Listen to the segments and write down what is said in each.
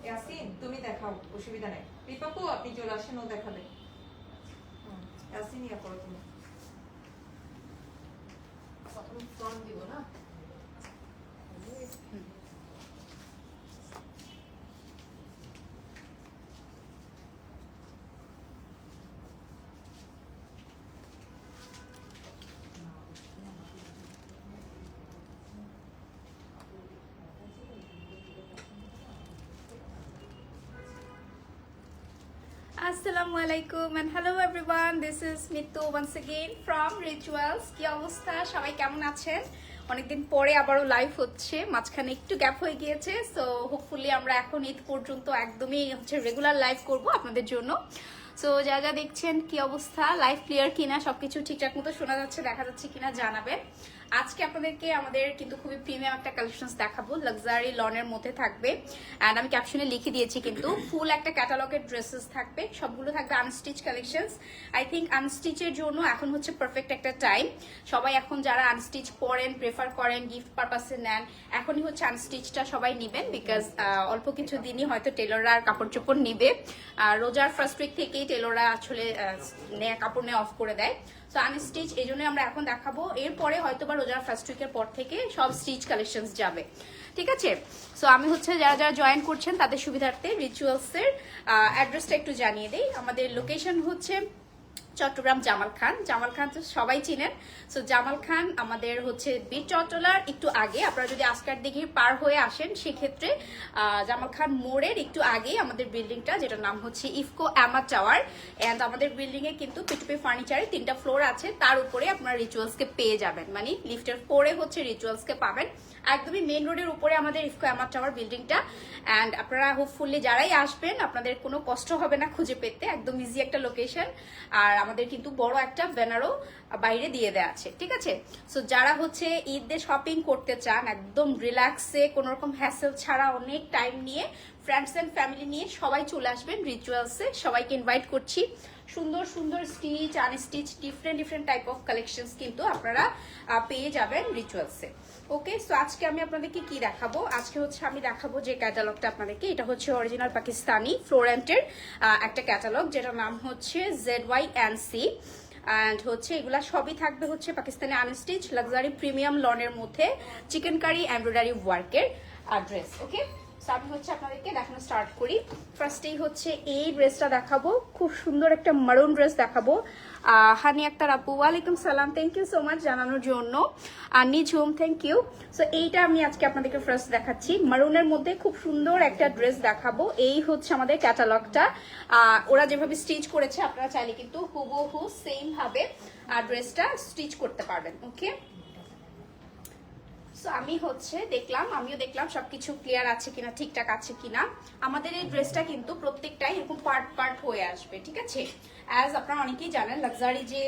ইয়াসিন তুমি দেখাও, অসুবিধা নাই। রিপাপু আপনি চলে আসেন, ও দেখাবে। ইয়াসিন ইয়া করো তুমি। ফ্রন্ট দিব না। Assalamualaikum and hello everyone, this is Mittu once again from Rituals. কি অবস্থা, সবাই কেমন আছেন? অনেকদিন পরে আবারও লাইভ হচ্ছে, মাঝখানে একটু গ্যাপ হয়ে গিয়েছে, সো হোপফুলি আমরা এখন ঈদ পর্যন্ত একদমই রেগুলার লাইভ করব আপনাদের জন্য। সো যা যা দেখছেন কি অবস্থা, লাইভ ক্লিয়ার কিনা, সবকিছু ঠিকঠাক মতো শোনা যাচ্ছে, দেখা যাচ্ছে কিনা জানাবেন। আজকে আপনাদেরকে আমাদের কিন্তু খুবই প্রিমিয়াম একটা কালেকশনস দেখাবো, লাক্সারি লনের মধ্যে থাকবে। অ্যান্ড আমি ক্যাপশনে লিখে দিয়েছি কিন্তু ফুল একটা ক্যাটালগের ড্রেসেস থাকবে, সবগুলো থাকবে আনস্টিচ কালেকশনস। আই থিঙ্ক আনস্টিচের জন্য এখন হচ্ছে পারফেক্ট একটা টাইম। সবাই এখন যারা আনস্টিচ পরেন, প্রেফার করেন, গিফট পারপাসে নেন, এখনই হচ্ছে আনস্টিচটা সবাই নেবেন, বিকজ অল্প কিছু দিনই হয়তো টেলররা আর কাপড় চোপড় নিবে। রোজার ফার্স্ট উইক থেকেই টেলররা আসলে কাপড় নিয়ে অফ করে দেয়। সো আনস্টিচ এই জন্য আমরা এখন দেখাবো, এরপরে হয়তো বা রোজার ফার্স্ট উইকের পর থেকে সব স্টিচ কালেকশনস যাবে, ঠিক আছে? সো আমি হচ্ছে যারা যারা জয়েন করছেন তাদের সুবিধার্থে রিচুয়ালসের অ্যাড্রেসটা একটু জানিয়ে দিই। আমাদের লোকেশন হচ্ছে চট্টগ্রাম জামাল খান। জামাল খান তো সবাই চিনেন। সো জামাল খান আমাদের হচ্ছে বীর চট্টলার একটু আগে, আপনারা যদি আসকার দিঘি পার হয়ে আসেন সেক্ষেত্রে জামাল খান মোড়ের একটু আগে আমাদের বিল্ডিংটা, যেটার নাম হচ্ছে ইফকো অ্যামা টাওয়ার। অ্যান্ড আমাদের বিল্ডিং এ কিন্তু পিটুপি ফার্নিচারে 3টা ফ্লোর আছে, তার উপরে আপনারা রিচুয়ালসকে পেয়ে যাবেন, মানে লিফটের 4-এ হচ্ছে রিচুয়ালসকে পাবেন। একদমই মেইন রোডের উপরে আমাদের ইফকো অ্যামা টাওয়ার বিল্ডিংটা। অ্যান্ড আপনারা হোপফুলি যারাই আসবেন আপনাদের কোনো কষ্ট হবে না খুঁজে পেতে, একদম ইজি একটা লোকেশন। আর আমাদের কিন্তু বড় একটা ব্যানারও বাইরে দিয়ে দেওয়া আছে, ঠিক আছে? সো যারা হচ্ছে ঈদে শপিং করতে চান একদম রিল্যাক্সে, কোনো রকম হ্যাসেল ছাড়া, অনেক টাইম নিয়ে ফ্রেন্ডস এন্ড ফ্যামিলি নিয়ে সবাই চলে আসবেন রিচুয়ালসে। সবাইকে ইনভাইট করছি। সুন্দর সুন্দর stitch, unstitch, different type of collections কিন্তু আপনারা পেয়ে যাবেন রিচুয়ালসে। ওকে, সো আজকে আমি আপনাদেরকে কি দেখাবো, আজকে হচ্ছে আমি দেখাবো যে ক্যাটালগটা আপনাদেরকে, এটা হচ্ছে অরিজিনাল পাকিস্তানি ফ্লোরেন্টের একটা ক্যাটালগ, যেটার নাম হচ্ছে ZYNC। অ্যান্ড হচ্ছে এগুলা সবই থাকবে হচ্ছে পাকিস্তানি আনস্টিচ লাক্সারি প্রিমিয়াম লনের মধ্যে চিকেন কারি এমব্রয়ডারি ওয়ার্কের ড্রেস। ওকে, সো আমি হচ্ছে আপনাদেরকে দেখানো স্টার্ট করি। ফার্স্টেই হচ্ছে এই ড্রেসটা দেখাবো, খুব সুন্দর একটা মারুন ড্রেস দেখাবো। হানি আক্তার আপু, ওয়ালাইকুম সালাম, থ্যাংক ইউ সো মাচ জানানোর জন্য। নিঝুম, থ্যাংক ইউ। সো এইটা আমি আজকে আপনাদেরকে ফার্স্ট দেখাচ্ছি, মারুনের মধ্যে খুব সুন্দর একটা ড্রেস দেখাবো। এই হচ্ছে আমাদের ক্যাটালগটা, ওরা যেভাবে স্টিচ করেছে আপনারা চাইলে কিন্তু হুবহু সেম ভাবে ড্রেসটা স্টিচ করতে পারবেন। ওকে, সো আমিও দেখলাম সবকিছু ক্লিয়ার আছে কিনা, ঠিকঠাক আছে কিনা। আমাদের এই ড্রেসটা কিন্তু প্রত্যেকটাই এরকম পার্ট পার্ট হয়ে আসবে, ঠিক আছে? অ্যাজ আপনারা অনেকেই জানেন লাক্সারি যে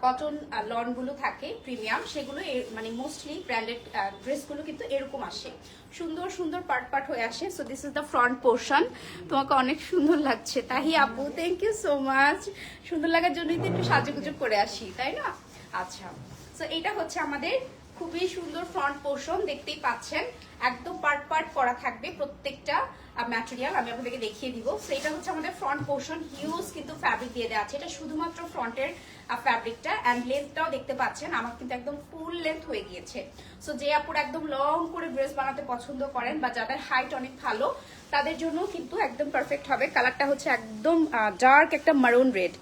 কটন লনগুলো থাকে প্রিমিয়াম, সেগুলো মানে মোস্টলি ব্র্যান্ডেড ড্রেসগুলো কিন্তু এরকম আসে, সুন্দর সুন্দর পার্ট পার্ট হয়ে আসে। So this is the front portion. তোমাকে অনেক সুন্দর লাগছে তাহি আপু, থ্যাংক ইউ সো মাচ। সুন্দর লাগার জন্যই তো একটু সাজুগুজু করে আসি, তাই না? আচ্ছা, সো এটা হচ্ছে আমাদের খুবই সুন্দর ফ্রন্ট পোর্শন, দেখতেই পাচ্ছেন একদম পার্ট পার্ট করা থাকবে প্রত্যেকটা ম্যাটেরিয়াল, আমি আপনাদেরকে দেখিয়ে দিব। সো এটা হচ্ছে আমাদের ফ্রন্ট পোর্শন, হিউজ কিন্তু ফ্যাব্রিক দিয়ে দেওয়া আছে, এটা শুধুমাত্র ফ্রন্টের ফ্যাব্রিকটা। অ্যান্ড লেন্থটাও দেখতে পাচ্ছেন আমার কিন্তু একদম ফুল লেন্থ হয়ে গিয়েছে। সো যে আপুর একদম লং করে ড্রেস বানাতে পছন্দ করেন বা যাদের হাইট অনেক ভালো, তাদের জন্য কিন্তু একদম পারফেক্ট হবে। কালারটা হচ্ছে একদম ডার্ক একটা মারুন রেড,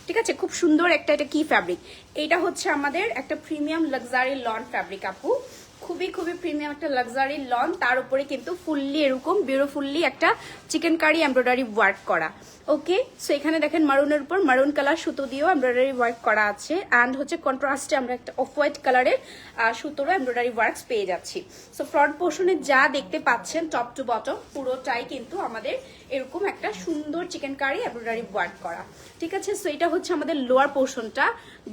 ঠিক আছে? খুব সুন্দর একটা, এটা কি ফ্যাব্রিক? এটা হচ্ছে আমাদের একটা প্রিমিয়াম লাক্সারি লন ফ্যাব্রিক আপু, খুবই খুবই প্রিমিয়াম একটা লাক্সারি লন, তার উপরে কিন্তু ফুললি এরকম বিউটিফুললি একটা চিকেন কারি এমব্রয়ডারি ওয়ার্ক করা। ওকে, সো এখানে দেখেন মারুনের উপর মারুন কালার সুতো দিয়েও এমব্রয়ডারি ওয়ার্ক করা আছে। অ্যান্ড হচ্ছে কন্ট্রাস্টে আমরা একটা অফ হোয়াইট কালারের সুতোরও এমব্রয়ডারি ওয়ার্কস পেয়ে যাচ্ছি। সো ফ্রন্ট পোর্শনে যা দেখতে পাচ্ছেন টপ টু বটম পুরোটাই কিন্তু আমাদের এরকম একটা সুন্দর চিকেন কারি এমব্রয়ডারি ওয়ার্ক করা, ঠিক আছে? সো এটা হচ্ছে আমাদের লোয়ার পোর্শনটা,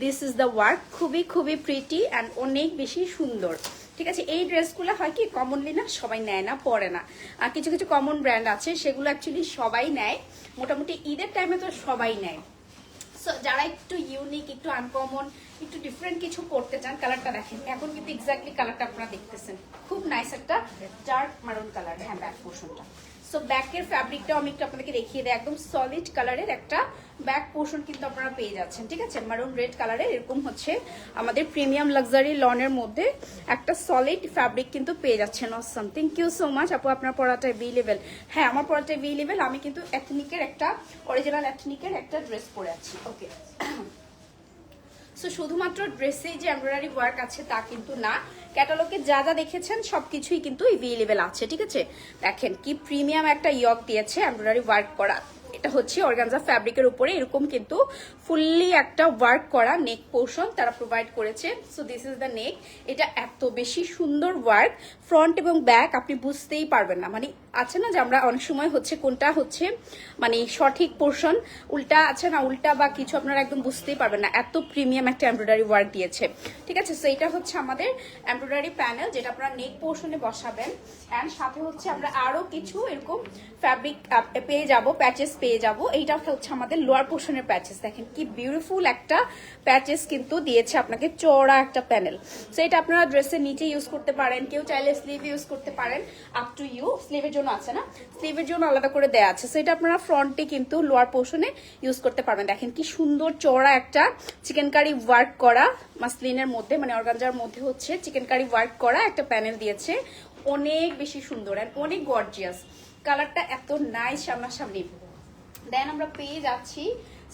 দিস ইজ দ্য ওয়ার্ক, খুবই খুবই প্রিটি অ্যান্ড অনেক বেশি সুন্দর, ঠিক আছে? এই ড্রেসগুলো হয় কি কমনলি না সবাই নেয় না, পরে না। আর কিছু কিছু কমন ব্র্যান্ড আছে সেগুলো অ্যাকচুয়ালি সবাই নেয়, মোটামুটি ঈদের টাইমে তো সবাই নেয়। সো যারা একটু ইউনিক, একটু আনকমন, একটু ডিফারেন্ট কিছু করতে চান, কালারটা দেখেন, এখন কিন্তু এক্স্যাক্টলি কালারটা আপনারা দেখতেছেন, খুব নাইস একটা ডার্ক মারুন কালার। হ্যাঁ, ব্যাক পোর্শনটা সো ব্যাকের ফ্যাব্রিকটাও আমি একটু আপনাদেরকে দেখিয়ে দিই, একদম সলিড কালারের একটা ব্যাক পোর্শন কিন্তু আপনারা পেয়ে যাচ্ছেন, ঠিক আছে? মারুন রেড কালারের এরকম হচ্ছে আমাদের প্রিমিয়াম লাক্সারি লনের মধ্যে একটা সলিড ফ্যাব্রিক কিন্তু পেয়ে যাচ্ছেন। অসম, থ্যাংক ইউ সো মাচ আপু, আপনার পরাটায় ভি লেভেল। হ্যাঁ, আমার পরাটায় ভি লেভেল। আমি কিন্তু এথনিকের একটা অরিজিনাল এথনিকের একটা ড্রেস পরে আছি। ওকে, সো শুধুমাত্র ড্রেসেই যে এমব্রয়ডারি ওয়ার্ক আছে তা কিন্তু না, ক্যাটালগে যা যা দেখেছেন সবকিছুই কিন্তু এভেলেবেল আছে, ঠিক আছে? দেখেন কি প্রিমিয়াম একটা ইয়ক দিয়েছে এমব্রয়ডারি ওয়ার্ক করা। এটা হচ্ছে অর্গানজা ফ্যাব্রিকের উপরে এরকম কিন্তু ফুললি একটা ওয়ার্ক করা নেক পোর্শন তারা প্রোভাইড করেছে। সো দিস ইজ দ্য নেক। এটা এত বেশি সুন্দর ওয়ার্ক, ফ্রন্ট এবং ব্যাক আপনি বুঝতেই পারবেন না। মানে আছে না যে আমরা অনেক সময় হচ্ছে কোনটা হচ্ছে মানে সঠিক পোর্শন, উল্টা আছে না, উল্টা বা কিছু আপনারা একদম বুঝতেই পারবেন না, এত প্রিমিয়াম একটা এমব্রয়ডারি ওয়ার্ক দিয়েছে, ঠিক আছে? সো এটা হচ্ছে আমাদের এমব্রয়ডারি প্যানেল যেটা আপনারা নেক পোর্শনে বসাবেন। অ্যান্ড সাথে হচ্ছে আমরা আরো কিছু এরকম ফ্যাব্রিক পেয়ে যাব, প্যাচেস পেয়ে যাব। এইটা হচ্ছে আমাদের লোয়ার পোর্শনের প্যাচেস। দেখেন কি বিউটিফুল একটা প্যাচেস কিন্তু দিয়েছে আপনাকে, চওড়া একটা প্যানেল। সো এটা আপনারা ড্রেসের নিচে ইউজ করতে পারেন, কেউ চাইলে স্লিভ ইউজ করতে পারেন, আপ টু ইউ। স্লিভের জন্য আছে না, স্লিভের জন্য আলাদা করে দেয়া আছে। সো এটা আপনারা ফ্রন্টে কিন্তু লোয়ার পোর্শনে ইউজ করতে পারবেন। দেখেন কি সুন্দর চওড়া একটা চিকেন কারি ওয়ার্ক করা মাসলিনের মধ্যে, মানে অর্গানজার মধ্যে হচ্ছে চিকেন কারি ওয়ার্ক করা একটা প্যানেল দিয়েছে। অনেক বেশি সুন্দর এন্ড অনেক গর্জিয়াস, কালারটা এত নাইস সামনাসামনি। দেন আমরা পেয়ে যাচ্ছি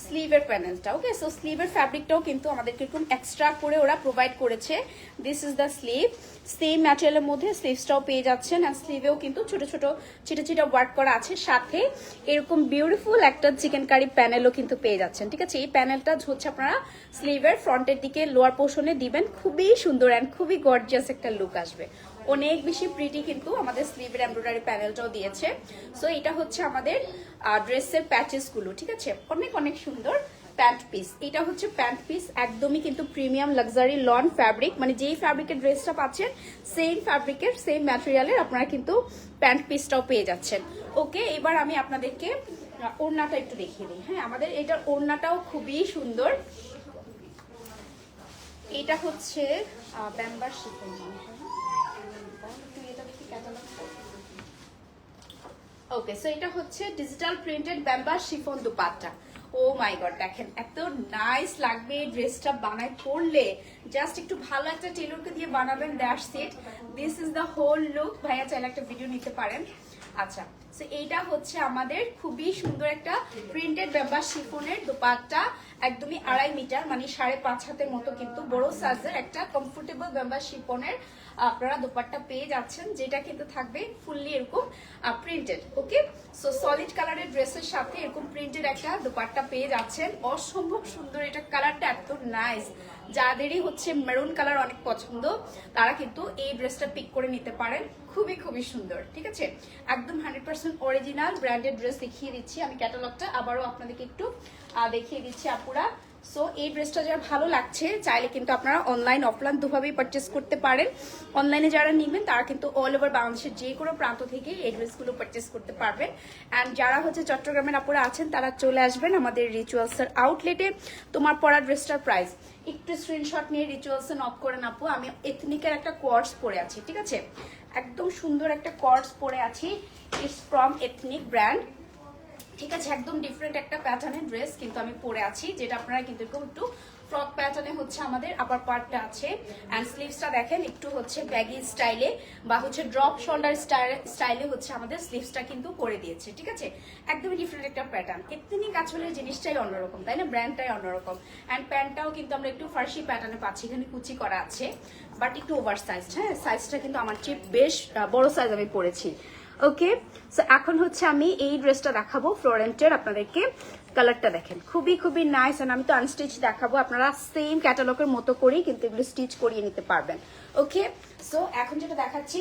স্লিভের প্যানেলটা। ওকে, সো স্লিভের ফ্যাব্রিকটাও কিন্তু আমাদেরকে এরকম এক্সট্রা করে ওরা প্রোভাইড করেছে। This is the sleeve, same ম্যাটেরিয়ালের মধ্যে স্লিভসটাও পেয়ে যাচ্ছেন। আর স্লিভেও কিন্তু ছোট ছোট চিটা চিটা ওয়ার্ক করা আছে, সাথে এরকম বিউটিফুল একটা চিকেন কারি প্যানেলও কিন্তু পেয়ে যাচ্ছেন, ঠিক আছে? এই প্যানেলটা হচ্ছে আপনারা স্লিভের ফ্রন্টের দিকে লোয়ার পোর্শনে দিবেন, খুবই সুন্দর অ্যান্ড খুবই গর্জিয়াস একটা লুক আসবে। অনেক বেশি প্রিটি কিন্তু আমাদের স্লিভের এমব্রয়ডারি প্যানেলটাও দিয়েছে। সো এটা হচ্ছে আমাদের ড্রেসের প্যাচেস গুলো, ঠিক আছে? অনেক অনেক সুন্দর প্যান্ট পিস। এটা হচ্ছে প্যান্ট পিস, একদমই কিন্তু প্রিমিয়াম লাক্সারি লন ফ্যাব্রিক, মানে যেই ফ্যাব্রিকের ড্রেসটা পাচ্ছেন সেম ফ্যাব্রিকের সেম ম্যাটেরিয়ালের আপনারা কিন্তু প্যান্ট পিসটাও পেয়ে যাচ্ছেন। ওকে, এবার আমি আপনাদেরকে ওড়নাটা একটু দেখিয়ে দিই। হ্যাঁ, আমাদের এটার ওড়নাটাও খুবই সুন্দর। এটা হচ্ছে ব্যাম্বার শিফন। ওকে, সো এটা হচ্ছে digital printed ব্যাম্বার chiffon dupatta. O my god, দেখেন এত নাইস লাগবে ড্রেসটা বানায় পরলে। জাস্ট একটু ভালো একটা টেলরকে দিয়ে বানাবেন, that's it. This is the whole look. ভাইয়া চাইলে একটা ভিডিও নিতে পারেন। আচ্ছা, সো এইটা হচ্ছে আমাদের খুবই সুন্দর একটা প্রিন্টেড ব্যাম্বার শিফনের দুপাট্টা, একদমই 2.5 মিটার, মানে 5.5 হাতের মতো কিন্তু বড় সাইজের একটা কমফোর্টেবল ব্যাম্বার শিফনের আপনারা দুপাট্টা পেয়ে যাচ্ছেন, যেটা কিন্তু থাকবে ফুললি এরকম প্রিন্টেড। ওকে, সো সলিড কালারের ড্রেসের সাথে এরকম প্রিন্টেড একটা দুপাট্টা পেয়ে যাচ্ছেন। অসম্ভব সুন্দর, এটা কালারটা এত নাইস। যাদেরই হচ্ছে মেরুন কালার অনেক পছন্দ তারা কিন্তু এই ড্রেসটা পিক করে নিতে পারেন, খুবই খুবই সুন্দর, ঠিক আছে? একদম 100% অরিজিনাল ব্র্যান্ডেড ড্রেস দেখিয়ে দিচ্ছি আমি। ক্যাটালগটা আবারও আপনাদেরকে একটু দেখিয়ে দিচ্ছি আপুরা। সো এই ড্রেসটা যারা ভালো লাগছে চাইলে কিন্তু আপনারা অনলাইন অফলাইন দুভাবেই পারচেস করতে পারেন। অনলাইনে যারা নেবেন তারা কিন্তু অল ওভার বাংলাদেশের যে কোনো প্রান্ত থেকে এই ড্রেসগুলো পারচেস করতে পারবেন। অ্যান্ড যারা হচ্ছে চট্টগ্রামের আপুরা আছেন তারা চলে আসবেন আমাদের রিচুয়ালসের আউটলেটে। তোমার পরা ড্রেসটার প্রাইস একটু স্ক্রিনশট নিয়ে রিচুয়ালসে নক করেন আপু। আমি এথনিকের একটা কোয়ার্স পরে আছি, ঠিক আছে? একদম সুন্দর একটা কোয়ার্স পরে আছি, ইটস ফ্রম এথনিক ব্র্যান্ড, ঠিক আছে? একদম ডিফারেন্ট একটা প্যাটার্নের ড্রেস কিন্তু আমি পরে আছি, যেটা আপনারা কিন্তু একটু ফ্রক প্যাটার্নে হচ্ছে আমাদের আপার পার্টটা আছে। অ্যান্ড স্লিভসটা দেখেন একটু হচ্ছে ব্যাগি স্টাইলে বা হচ্ছে ড্রপ শোল্ডার স্টাইলে হচ্ছে আমাদের স্লিভসটা কিন্তু করে দিয়েছে, ঠিক আছে? একদমই ডিফারেন্ট একটা প্যাটার্ন। এথনিক আসলে জিনিসটাই অন্যরকম, তাই না? ব্র্যান্ডটাই অন্যরকম। অ্যান্ড প্যান্টটাও কিন্তু আমরা একটু ফার্সি প্যাটার্নে পাচ্ছি, এখানে কুচি করা আছে বাট একটু ওভার সাইজ। হ্যাঁ, সাইজটা কিন্তু আমার চেয়ে বেশ বড় সাইজ আমি পরেছি। ওকে, সো এখন হচ্ছে আমি এই ড্রেসটা দেখাবো ফ্লোরেন্টের আপনাদেরকে। কালারটা দেখেন খুবই খুবই নাইস। আর আমি তো আনস্টিচ দেখাবো, আপনারা সেম ক্যাটালগের মতো করেই কিন্তু এগুলো স্টিচ করিয়ে নিতে পারবেন। ওকে, সো এখন যেটা দেখাচ্ছি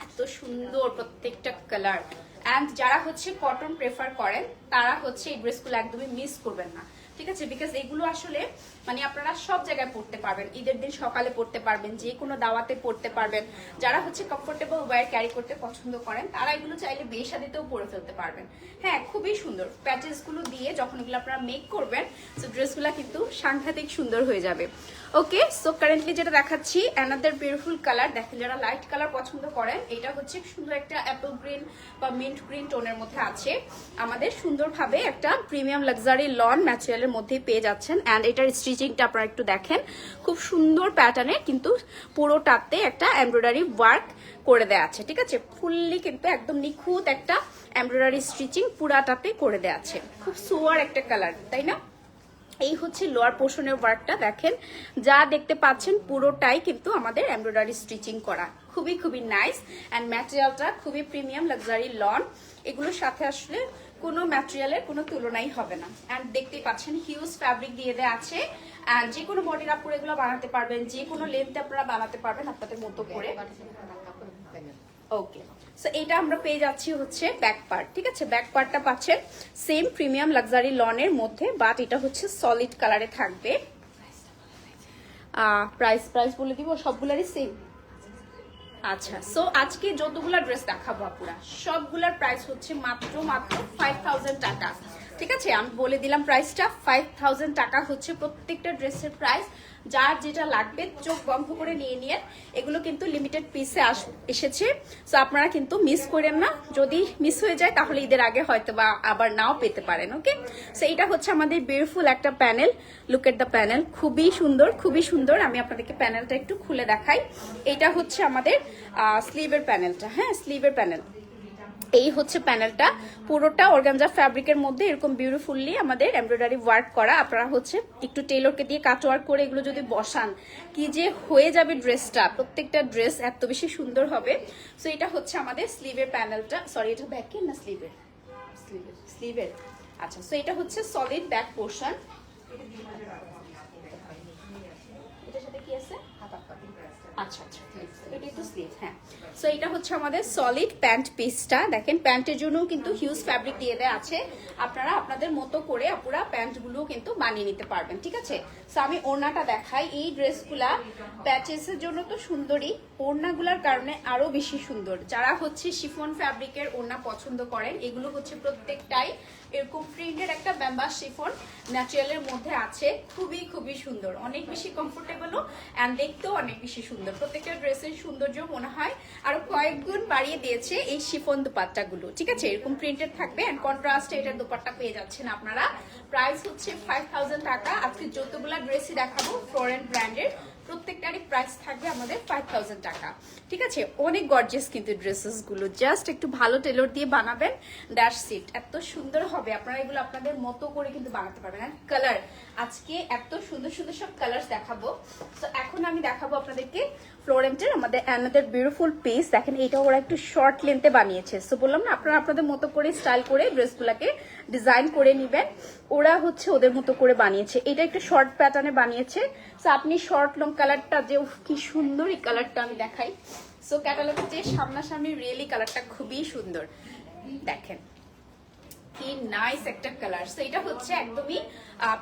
এত সুন্দর প্রত্যেকটা কালার। অ্যান্ড যারা হচ্ছে কটন প্রেফার করেন তারা হচ্ছে এই ড্রেসগুলো একদমই মিস করবেন না, ঠিক আছে, বিকজ এগুলো আসলে মানে আপনারা সব জায়গায় পড়তে পারবেন, ঈদের দিন সকালে পড়তে পারবেন, যে কোনো দাওয়াতে পড়তে পারবেন। যারা হচ্ছে কমফোর্টেবল ওয়্যার ক্যারি করতে পছন্দ করেন তারা এগুলো চাইলে বিয়ে শাদিতেও পরে ফেলতে পারবেন। হ্যাঁ, খুবই সুন্দর প্যাচেসগুলো দিয়ে যখন এগুলো আপনারা মেক করবেন, সো ড্রেসগুলো কিন্তু সাংঘাতিক সুন্দর হয়ে যাবে। ওকে, সো কারেন্টলি যেটা দেখাচ্ছি অ্যানাদার বিউটিফুল কালার। দেখেন যারা লাইট কালার পছন্দ করেন, এটা হচ্ছে সুন্দর একটা অ্যাপল গ্রিন বা মিন্ট গ্রিন টোনের মধ্যে আছে। আমাদের সুন্দরভাবে একটা প্রিমিয়াম লাক্সারি লন ম্যাটেরিয়ালের মধ্যেই পেয়ে যাচ্ছেন। অ্যান্ড এটার স্টিচিংটা আপনারা একটু দেখেন, খুব সুন্দর প্যাটার্নে কিন্তু পুরোটাতে একটা এমব্রয়ডারি ওয়ার্ক করে দেওয়া আছে। ঠিক আছে, ফুললি কিন্তু একদম নিখুঁত একটা এমব্রয়ডারি স্টিচিং পুরাটাতে করে দেওয়া আছে। খুব সুয়ার একটা কালার, তাই না? এই হচ্ছে লোয়ার পোর্শনের ওয়ার্কটা, দেখেন যা দেখতে পাচ্ছেন পুরোটাই কিন্তু আমাদের এমব্রয়ডারি স্টিচিং করা, খুবই খুবই নাইস। অ্যান্ড ম্যাটেরিয়ালটা খুবই প্রিমিয়াম লাক্সারি লন, এগুলোর সাথে আসলে কোনো ম্যাটেরিয়ালের কোনো তুলনাই হবে না। অ্যান্ড দেখতেই পাচ্ছেন হিউজ ফ্যাব্রিক দিয়ে দেওয়া আছে। অ্যান্ড যে কোনো বডির আপুর এগুলো বানাতে পারবেন, যে কোনো লেন্থে আপনারা বানাতে পারবেন আপনাদের মতো করে। ওকে, সো এটা আমরা পেয়ে যাচ্ছি হচ্ছে ব্যাক পার্ট। ঠিক আছে, ব্যাক পার্টটা পাচ্ছেন সেম প্রিমিয়াম লাক্সারি লনের মধ্যে, বাট এটা হচ্ছে সলিড কালারে থাকবে। প্রাইস বলে দিব, সবগুলারই সেম। আচ্ছা, সো আজকে যতগুলা ড্রেস দেখাবো আপুরা সবগুলার প্রাইস হচ্ছে মাত্র 5000 টাকা। ঠিক আছে, আমি বলে দিলাম প্রাইসটা 5000 টাকা হচ্ছে প্রত্যেকটা ড্রেসের প্রাইস। যার যেটা লাগবে চোখ বন্ধ করে নিয়ে এগুলো কিন্তু লিমিটেড পিসে এসেছে, সো আপনারা কিন্তু মিস করেন না। যদি মিস হয়ে যায় তাহলে ঈদের আগে হয়তো বা আবার নাও পেতে পারেন। ওকে, সো এটা হচ্ছে আমাদের বিউটিফুল একটা panel. Look at the panel, খুবই সুন্দর খুবই সুন্দর। আমি আপনাদেরকে প্যানেলটা একটু খুলে দেখাই। এটা হচ্ছে আমাদের স্লিভের প্যানেলটা। হ্যাঁ, স্লিভের প্যানেল, এই হচ্ছে প্যানেলটা পুরোটা অর্গানজা ফ্যাব্রিকের মধ্যে এরকম বিউটিফুলি আমাদের এমব্রয়ডারি ওয়ার্ক করা। আপনারা হচ্ছে একটু টেলরকে দিয়ে কাট ওয়ার্ক করে এগুলো যদি বসান কি যে হয়ে যাবে ড্রেসটা, প্রত্যেকটা ড্রেস এত বেশি সুন্দর হবে। সো এটা হচ্ছে আমাদের স্লিভের প্যানেলটা, সরি এটা ব্যাকের না স্লিভের, স্লিভের। আচ্ছা, সো এটা হচ্ছে সলিড ব্যাক পোর্শন। এটার সাথে কি আছে? আচ্ছা আচ্ছা, এটা একটু স্লিভ। হ্যাঁ, সো এটা হচ্ছে আমাদের সলিড প্যান্ট পিসটা। দেখেন প্যান্টের জন্য কিন্তু হিউজ ফ্যাব্রিক দিয়ে দেওয়া আছে, আপনারা আপনাদের মতো করে পুরা প্যান্টগুলো কিন্তু বানিয়ে নিতে পারবেন। ঠিক আছে, সো আমি ওড়নাটা দেখাই। এই ড্রেসগুলা প্যাচেসের জন্য তো সুন্দরই, ওড়নাগুলার কারণে আরো বেশি সুন্দর। যারা হচ্ছে শিফন ফ্যাব্রিকের ওড়না পছন্দ করেন, এগুলো হচ্ছে প্রত্যেকটাই এরকম প্রিন্টের একটা ব্যাম্বাস শিফন ন্যাচারালের মধ্যে আছে, খুবই খুবই সুন্দর, অনেক বেশি কমফোর্টেবলও অ্যান্ড দেখতেও অনেক বেশি সুন্দর। প্রত্যেকটা ড্রেসের সৌন্দর্য মনে হয় আরো কয়েক গুণ বাড়িয়ে দিয়েছে এই শিফন দুপাট্টাগুলো। ঠিক আছে, এরকম প্রিন্টেড থাকবে অ্যান্ড কন্ট্রাস্টে এটার দুপাট্টা পেয়ে যাচ্ছেন আপনারা। প্রাইস হচ্ছে 5000 টাকা। আজকে যতগুলা ড্রেসই দেখাবো ফরেন ব্র্যান্ডের, প্রত্যেকটারই প্রাইস থাকবে আমাদের 5000 টাকা। ঠিক আছে, অনেক গর্জিয়াস কিন্তু ড্রেসেস গুলো, জাস্ট একটু ভালো টেলর দিয়ে বানাবেন, দ্যাটস ইট, এত সুন্দর হবে। আপনারা এগুলো আপনাদের মতো করে কিন্তু বানাতে পারবেন। আর কালার, আজকে এত সুন্দর সুন্দর সব কালার দেখাবো। তো এখন আমি দেখাবো আপনাদেরকে ফ্লোরেন্টের আমাদের অ্যানাদার বিউটিফুল পিস। দেখেন এটা ওরা একটু শর্ট লেন্থে বানিয়েছে। সো বললাম না, আপনারা আপনাদের মতো করে স্টাইল করে ড্রেসগুলোকে ডিজাইন করে নেবেন। ওরা হচ্ছে ওদের মতো করে বানিয়েছে, এটা একটু শর্ট প্যাটার্নে বানিয়েছে। সো আপনি শর্ট লং কালারটা যে কি সুন্দর, এই কালারটা আমি দেখাই। সো ক্যাটালগের যে সামনাসামনি রিয়েলি কালারটা খুবই সুন্দর, দেখেন কি নাইস একটা কালার। সো এটা হচ্ছে একদমই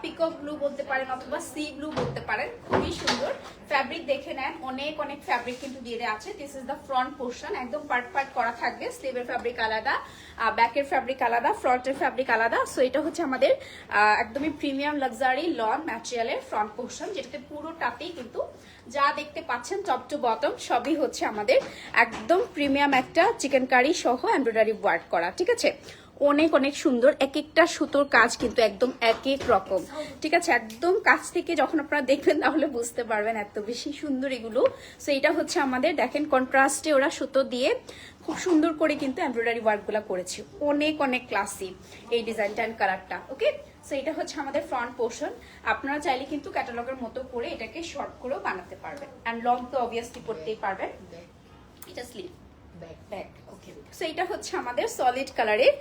পিকক ব্লু বলতে পারেন অথবা সি ব্লু বলতে পারেন, খুবই সুন্দর। ফ্যাব্রিক দেখে নেন, অনেক অনেক ফ্যাব্রিক কিন্তু দিয়ে দেওয়া আছে। This is the front portion, একদম পার্ট পার্ট করা থাকবে। স্লিভের ফ্যাব্রিক আলাদা, ব্যাকের ফ্যাব্রিক আলাদা, ফ্রন্টের ফ্যাব্রিক আলাদা। সো এটা হচ্ছে আমাদের একদমই প্রিমিয়াম লাক্সারি লন ম্যাটেরিয়ালের ফ্রন্ট পোর্শন, যেটাতে পুরোটাতেই কিন্তু যা দেখতে পাচ্ছেন টপ টু বটম সবই হচ্ছে আমাদের একদম প্রিমিয়াম একটা চিকেন কারি সহ এমব্রয়ডারি ওয়ার্ক করা। ঠিক আছে, অনেক অনেক সুন্দর, এক একটা সুতোর কাজ কিন্তু একদম এক এক রকম। ঠিক আছে, একদম কাছ থেকে যখন আপনারা দেখবেন তাহলে বুঝতে পারবেন এত বেশি সুন্দর এগুলো। সো এটা হচ্ছে আমাদের, দেখেন কন্ট্রাস্টে ওরা সুতো দিয়ে খুব সুন্দর করে কিন্তু এমব্রয়ডারি ওয়ার্কগুলো করেছে, অনেক অনেক ক্লাসি এই ডিজাইনটা অ্যান্ড কালারটা। ওকে, সো এটা হচ্ছে আমাদের ফ্রন্ট পোর্শন। আপনারা চাইলে কিন্তু ক্যাটালগের মতো করে এটাকে শর্ট করেও বানাতে পারবেন, অ্যান্ড লং তো অবভিয়াসলি করতেই পারবেন। এটা স্লিভ, ব্যাক। ওকে, সো এটা হচ্ছে আমাদের সলিড কালারের,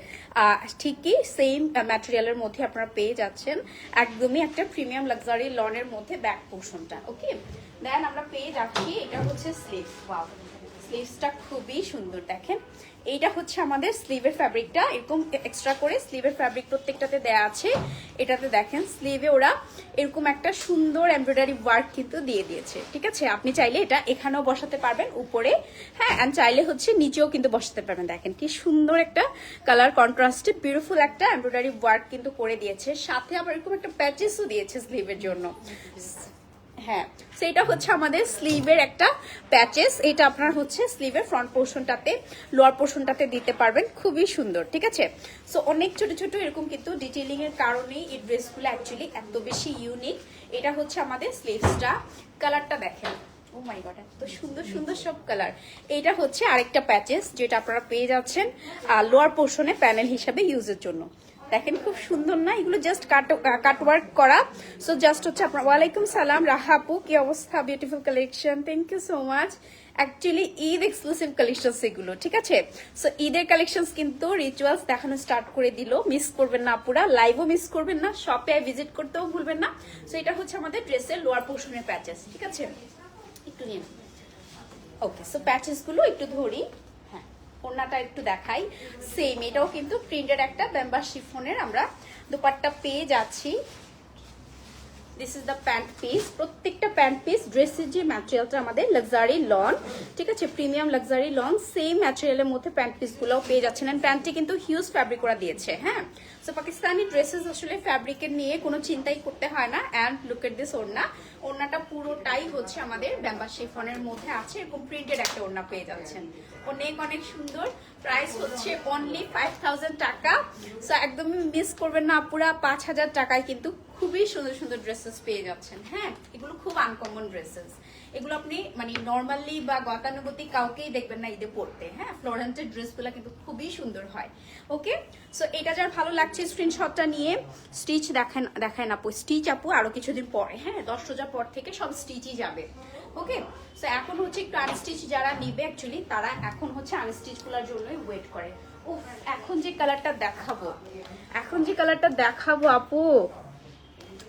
ঠিকই সেম ম্যাটেরিয়ালের মধ্যে আপনারা পেয়ে যাচ্ছেন একদমই একটা প্রিমিয়াম লাক্সারি লনের মধ্যে ব্যাক পোর্শনটা। ওকে, দেন আমরা পেয়ে যাচ্ছি এটা হচ্ছে স্লিভ। ওয়াও, স্লিভসটা খুবই সুন্দর দেখেন। এইটা হচ্ছে আমাদের স্লিভের ফ্যাব্রিকটা, এরকম এক্সট্রা করে স্লিভের ফ্যাব্রিক প্রত্যেকটাতে দেয়া আছে। এটাতে দেখেন স্লিভে ওরা এরকম একটা সুন্দর এমব্রয়ডারি ওয়ার্ক কিন্তু দিয়ে দিয়েছে, ঠিক আছে। আপনি চাইলে এটা এখানেও বসাতে পারবেন উপরে, হ্যাঁ, এন্ড চাইলে হচ্ছে নিচেও কিন্তু বসাতে পারবেন। দেখেন কি সুন্দর একটা কালার কন্ট্রাস্টে বিউটিফুল একটা এমব্রয়ডারি ওয়ার্ক কিন্তু করে দিয়েছে, সাথে আবার এরকম একটা প্যাচেসও দিয়েছে স্লিভের জন্য। হ্যাঁ, সেটা হচ্ছে আমাদের স্লিভের একটা প্যাচেস। এটা আপনার হচ্ছে স্লিভের ফ্রন্ট পোর্শনটাতে, লোয়ার পোর্শনটাতে দিতে পারবেন, খুবই সুন্দর, ঠিক আছে। সো অনেক ছোট ছোট এরকম কিন্তু ডিটেইলিং এর কারণেই এই ড্রেসগুলো অ্যাকচুয়ালি এত বেশি ইউনিক। এটা হচ্ছে আমাদের স্লিভসটা, কালারটা দেখেন, ও মাই গড এত সুন্দর সুন্দর সব কালার। এইটা হচ্ছে আরেকটা প্যাচেস যেটা আপনারা পেয়ে যাচ্ছেন লোয়ার পোর্শনে প্যানেল হিসাবে ইউজের জন্য। দেখেন খুব সুন্দর না, এগুলো জাস্ট কাটওয়ার্ক করা। সো জাস্ট হচ্ছে আপনার, ওয়ালাইকুম সালাম রাহাপু, কি অবস্থা, beautiful collection, thank you so much. Actually Eid exclusive collections এগুলো, ঠিক আছে। সো ঈদের কালেকশনস কিন্তু রিচুয়ালস দেখানো স্টার্ট করে দিল, মিস করবেন না পুরা, লাইভও মিস করবেন না, শপে ভিজিট করতেও ভুলবেন না। সো এটা হচ্ছে আমাদের ড্রেসের লোয়ার পোর্শনের প্যাচেস, ঠিক আছে। একটু নিয়ে ওকে, সো প্যাচেস গুলো একটু ধরি, হ্যাঁ ওড়নাটা একটু দেখাই। সেম এটাও কিন্তু প্রিন্টেড একটা ব্যাম্বা শিফনের আমরা দুপাট্টা পেয়ে যাচ্ছি। This is the pant piece, প্রত্যেকটা প্যান্ট পিস ড্রেসের যে ম্যাটেরিয়ালটা আমাদের লাক্সারি লন, ঠিক আছে, প্রিমিয়াম লাক্সারি লন, সেম ম্যাটেরিয়ালের মধ্যে প্যান্ট পিসগুলোও পেয়ে যাচ্ছেন। এন্ড প্যান্টটি কিন্তু হিউজ ফ্যাব্রিক করা দিয়েছে, হ্যাঁ। সো পাকিস্তানি ড্রেসেস আসলে ফ্যাব্রিকের নিয়ে কোনো চিন্তাই করতে হয় না। অ্যান্ড লুক এট দিস ওড়না, ওড়নাটা পুরোটাই হচ্ছে আমাদের ব্যাম্বা শিফনের মধ্যে আছে, এরকম প্রিন্টেড একটা ওড়না পেয়ে যাচ্ছেন, অনেক অনেক সুন্দর। প্রাইস হচ্ছে অনলি 5000 টাকা। সো একদমই মিস করবেন না, পুরা 5000 টাকায় কিন্তু খুবই সুন্দর সুন্দর ড্রেসেস পেয়ে যাচ্ছেন, হ্যাঁ। এগুলো খুব আনকমন ড্রেসেস, এগুলো আপনি মানে নর্মালি বা গতানুগতিক কাউকেই দেখবেন না ঈদে পড়তে, হ্যাঁ। ফ্লোরেন্টের ড্রেসগুলো কিন্তু খুবই সুন্দর হয়, ওকে। সো এটা যার ভালো লাগছে স্ক্রিনশটটা নিয়ে, স্টিচ দেখায় না স্টিচ আপু আরো কিছুদিন পরে, হ্যাঁ 10 রোজার পর থেকে সব স্টিচই যাবে, ওকে। সো এখন হচ্ছে একটু আনস্টিচ যারা নিবে অ্যাকচুয়ালি তারা এখন হচ্ছে আনস্টিচ গুলোর জন্যই ওয়েট করে। উফ, এখন যে কালারটা দেখাবো আপু,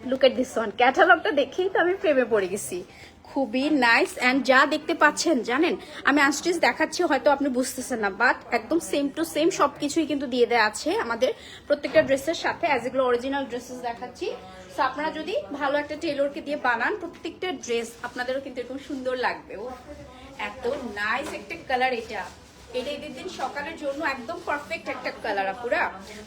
লুক এট দিস ওয়ান, ক্যাটালগটা দেখেই তো আমি প্রেমে পড়ে গেছি, খুবই নাইস। অ্যান্ড যা দেখতে পাচ্ছেন জানেন, আমি আনস্টিচ দেখাচ্ছি হয়তো আপনি বুঝতেছেন না, বাট একদম সেম টু সেম সবকিছুই কিন্তু দিয়ে দেওয়া আছে আমাদের প্রত্যেকটা ড্রেসের সাথে, অ্যাজ এগুলো অরিজিনাল ড্রেসেস দেখাচ্ছি। সো আপনারা যদি ভালো একটা টেলরকে দিয়ে বানান প্রত্যেকটা ড্রেস আপনাদেরও কিন্তু এরকম সুন্দর লাগবে। ও এত নাইস একটা কালার, এটা ঈদের দিন সকালের জন্য একদম পারফেক্ট একটা কালার আপুরা।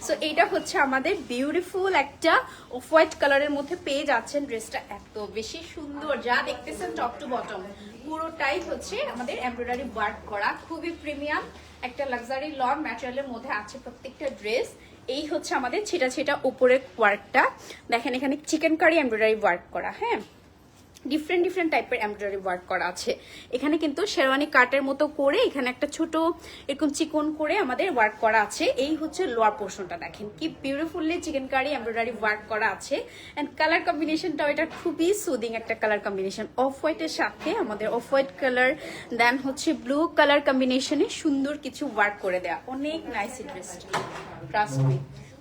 সো এইটা হচ্ছে আমাদের বিউটিফুল একটা অফ হোয়াইট কালারের মধ্যে পেয়ে যাচ্ছেন। ড্রেসটা এত বেশি সুন্দর, যা দেখতেছেন টপ টু বটম পুরোটাই হচ্ছে আমাদের এমব্রয়ডারি ওয়ার্ক করা, খুবই প্রিমিয়াম একটা লাক্সারি লন ম্যাটেরিয়ালের মধ্যে আছে প্রত্যেকটা ড্রেস। এই হচ্ছে আমাদের ছেটা ছেটা উপরের ওয়ার্কটা, দেখেন এখানে চিকেন কারি এমব্রয়ডারি ওয়ার্ক করা, হ্যাঁ ডিফারেন্ট ডিফারেন্ট টাইপের এমব্রয়ডারি ওয়ার্ক করা আছে। এখানে কিন্তু শেরওয়ানি কাটের মতো করে এখানে একটা ছোট এরকম চিকন করে আমাদের ওয়ার্ক করা আছে। এই হচ্ছে লোয়ার পোর্শনটা, দেখেন কি beautifully chikankari embroidery work করা আছে। এন্ড কালার কম্বিনেশনটাও এটা খুবই সুদিং একটা কালার কম্বিনেশন, অফ হোয়াইটের সাথে আমাদের অফ হোয়াইট কালার দেন হচ্ছে ব্লু কালার কম্বিনেশনে সুন্দর কিছু ওয়ার্ক করে দেয়া, অনেক নাইস ড্রেসটা, ট্রাস্ট মি।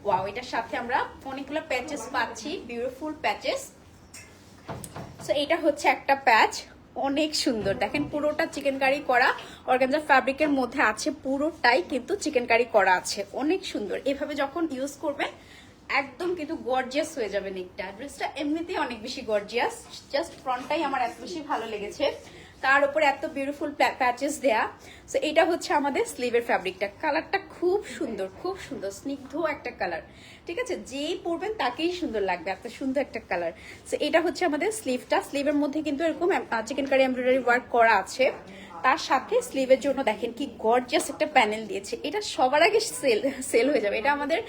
ওয়াও, এটার সাথে আমরা অনেকগুলো প্যাচেস পাচ্ছি, বিউটিফুল প্যাচেস। সো এটা হচ্ছে একটা প্যাচ, অনেক সুন্দর, দেখেন পুরোটা চিকেন কারি করা অর্গানজা ফ্যাব্রিকের মধ্যে আছে, পুরোটাই কিন্তু চিকেন কারি করা আছে, অনেক সুন্দর। এভাবে যখন ইউজ করবেন একদম কিন্তু গর্জিয়াস হয়ে যাবে নেকটা। ড্রেসটা এমনিতেই অনেক বেশি গর্জিয়াস, জাস্ট ফ্রন্টটাই আমার এত বেশি ভালো লেগেছে, তার উপরে এত বিউটিফুল প্যাচেস দেয়া। সো এটা হচ্ছে আমাদের স্লিভের ফ্যাব্রিকটা, কালারটা খুব সুন্দর, খুব সুন্দর স্নিগ্ধ একটা কালার, ঠিক আছে, যেই পরবেন তাকেই সুন্দর লাগবে, এত সুন্দর একটা কালার। সো এটা হচ্ছে আমাদের স্লিভটা, স্লিভের মধ্যে কিন্তু এরকম চিকেন কারি এমব্রয়ডারি ওয়ার্ক করা আছে, তার সাথে স্লিভের জন্য দেখেন কি গর্জিয়াস একটা প্যানেল দিয়েছে। এটা সবার আগে সেল হয়ে যাবে, এটা আমাদের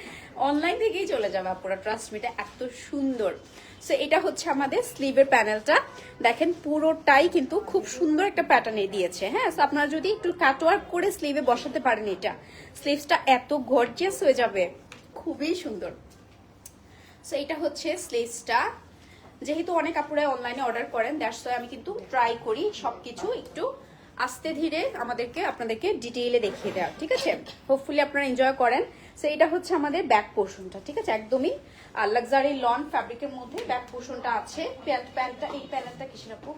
অনলাইন থেকেই চলে যাবে আপনারা, ট্রাস্ট মি, এটা এত সুন্দর। সো এটা হচ্ছে আমাদের স্লিভের প্যানেলটা, দেখেন পুরোটাই কিন্তু খুব সুন্দর একটা প্যাটার্নে দিয়েছে, হ্যাঁ। সো আপনারা যদি একটু কাটওয়ার্ক করে স্লিভে বসাতে পারেন, এটা স্লিভসটা এত গর্জিয়াস হয়ে যাবে, খুবই সুন্দর। সো এটা হচ্ছে স্লিভসটা, যেহেতু অনেক আপুরা অনলাইনে অর্ডার করেন দ্যাটস ওয়াই আমি কিন্তু ট্রাই করি সবকিছু একটু আস্তে ধীরে আপনাদেরকে ডিটেইলে দেখিয়ে দেওয়া, ঠিক আছে, হোপফুলি আপনারা এনজয় করেন। সো এটা হচ্ছে আমাদের ব্যাক পোর্শনটা, ঠিক আছে, একদমই লাক্সারি লন ফ্যাব্রিকের মধ্যে ব্যাক পোর্শনটা আছে। প্যান্টটা এই প্যানেলটা কিসের আপু,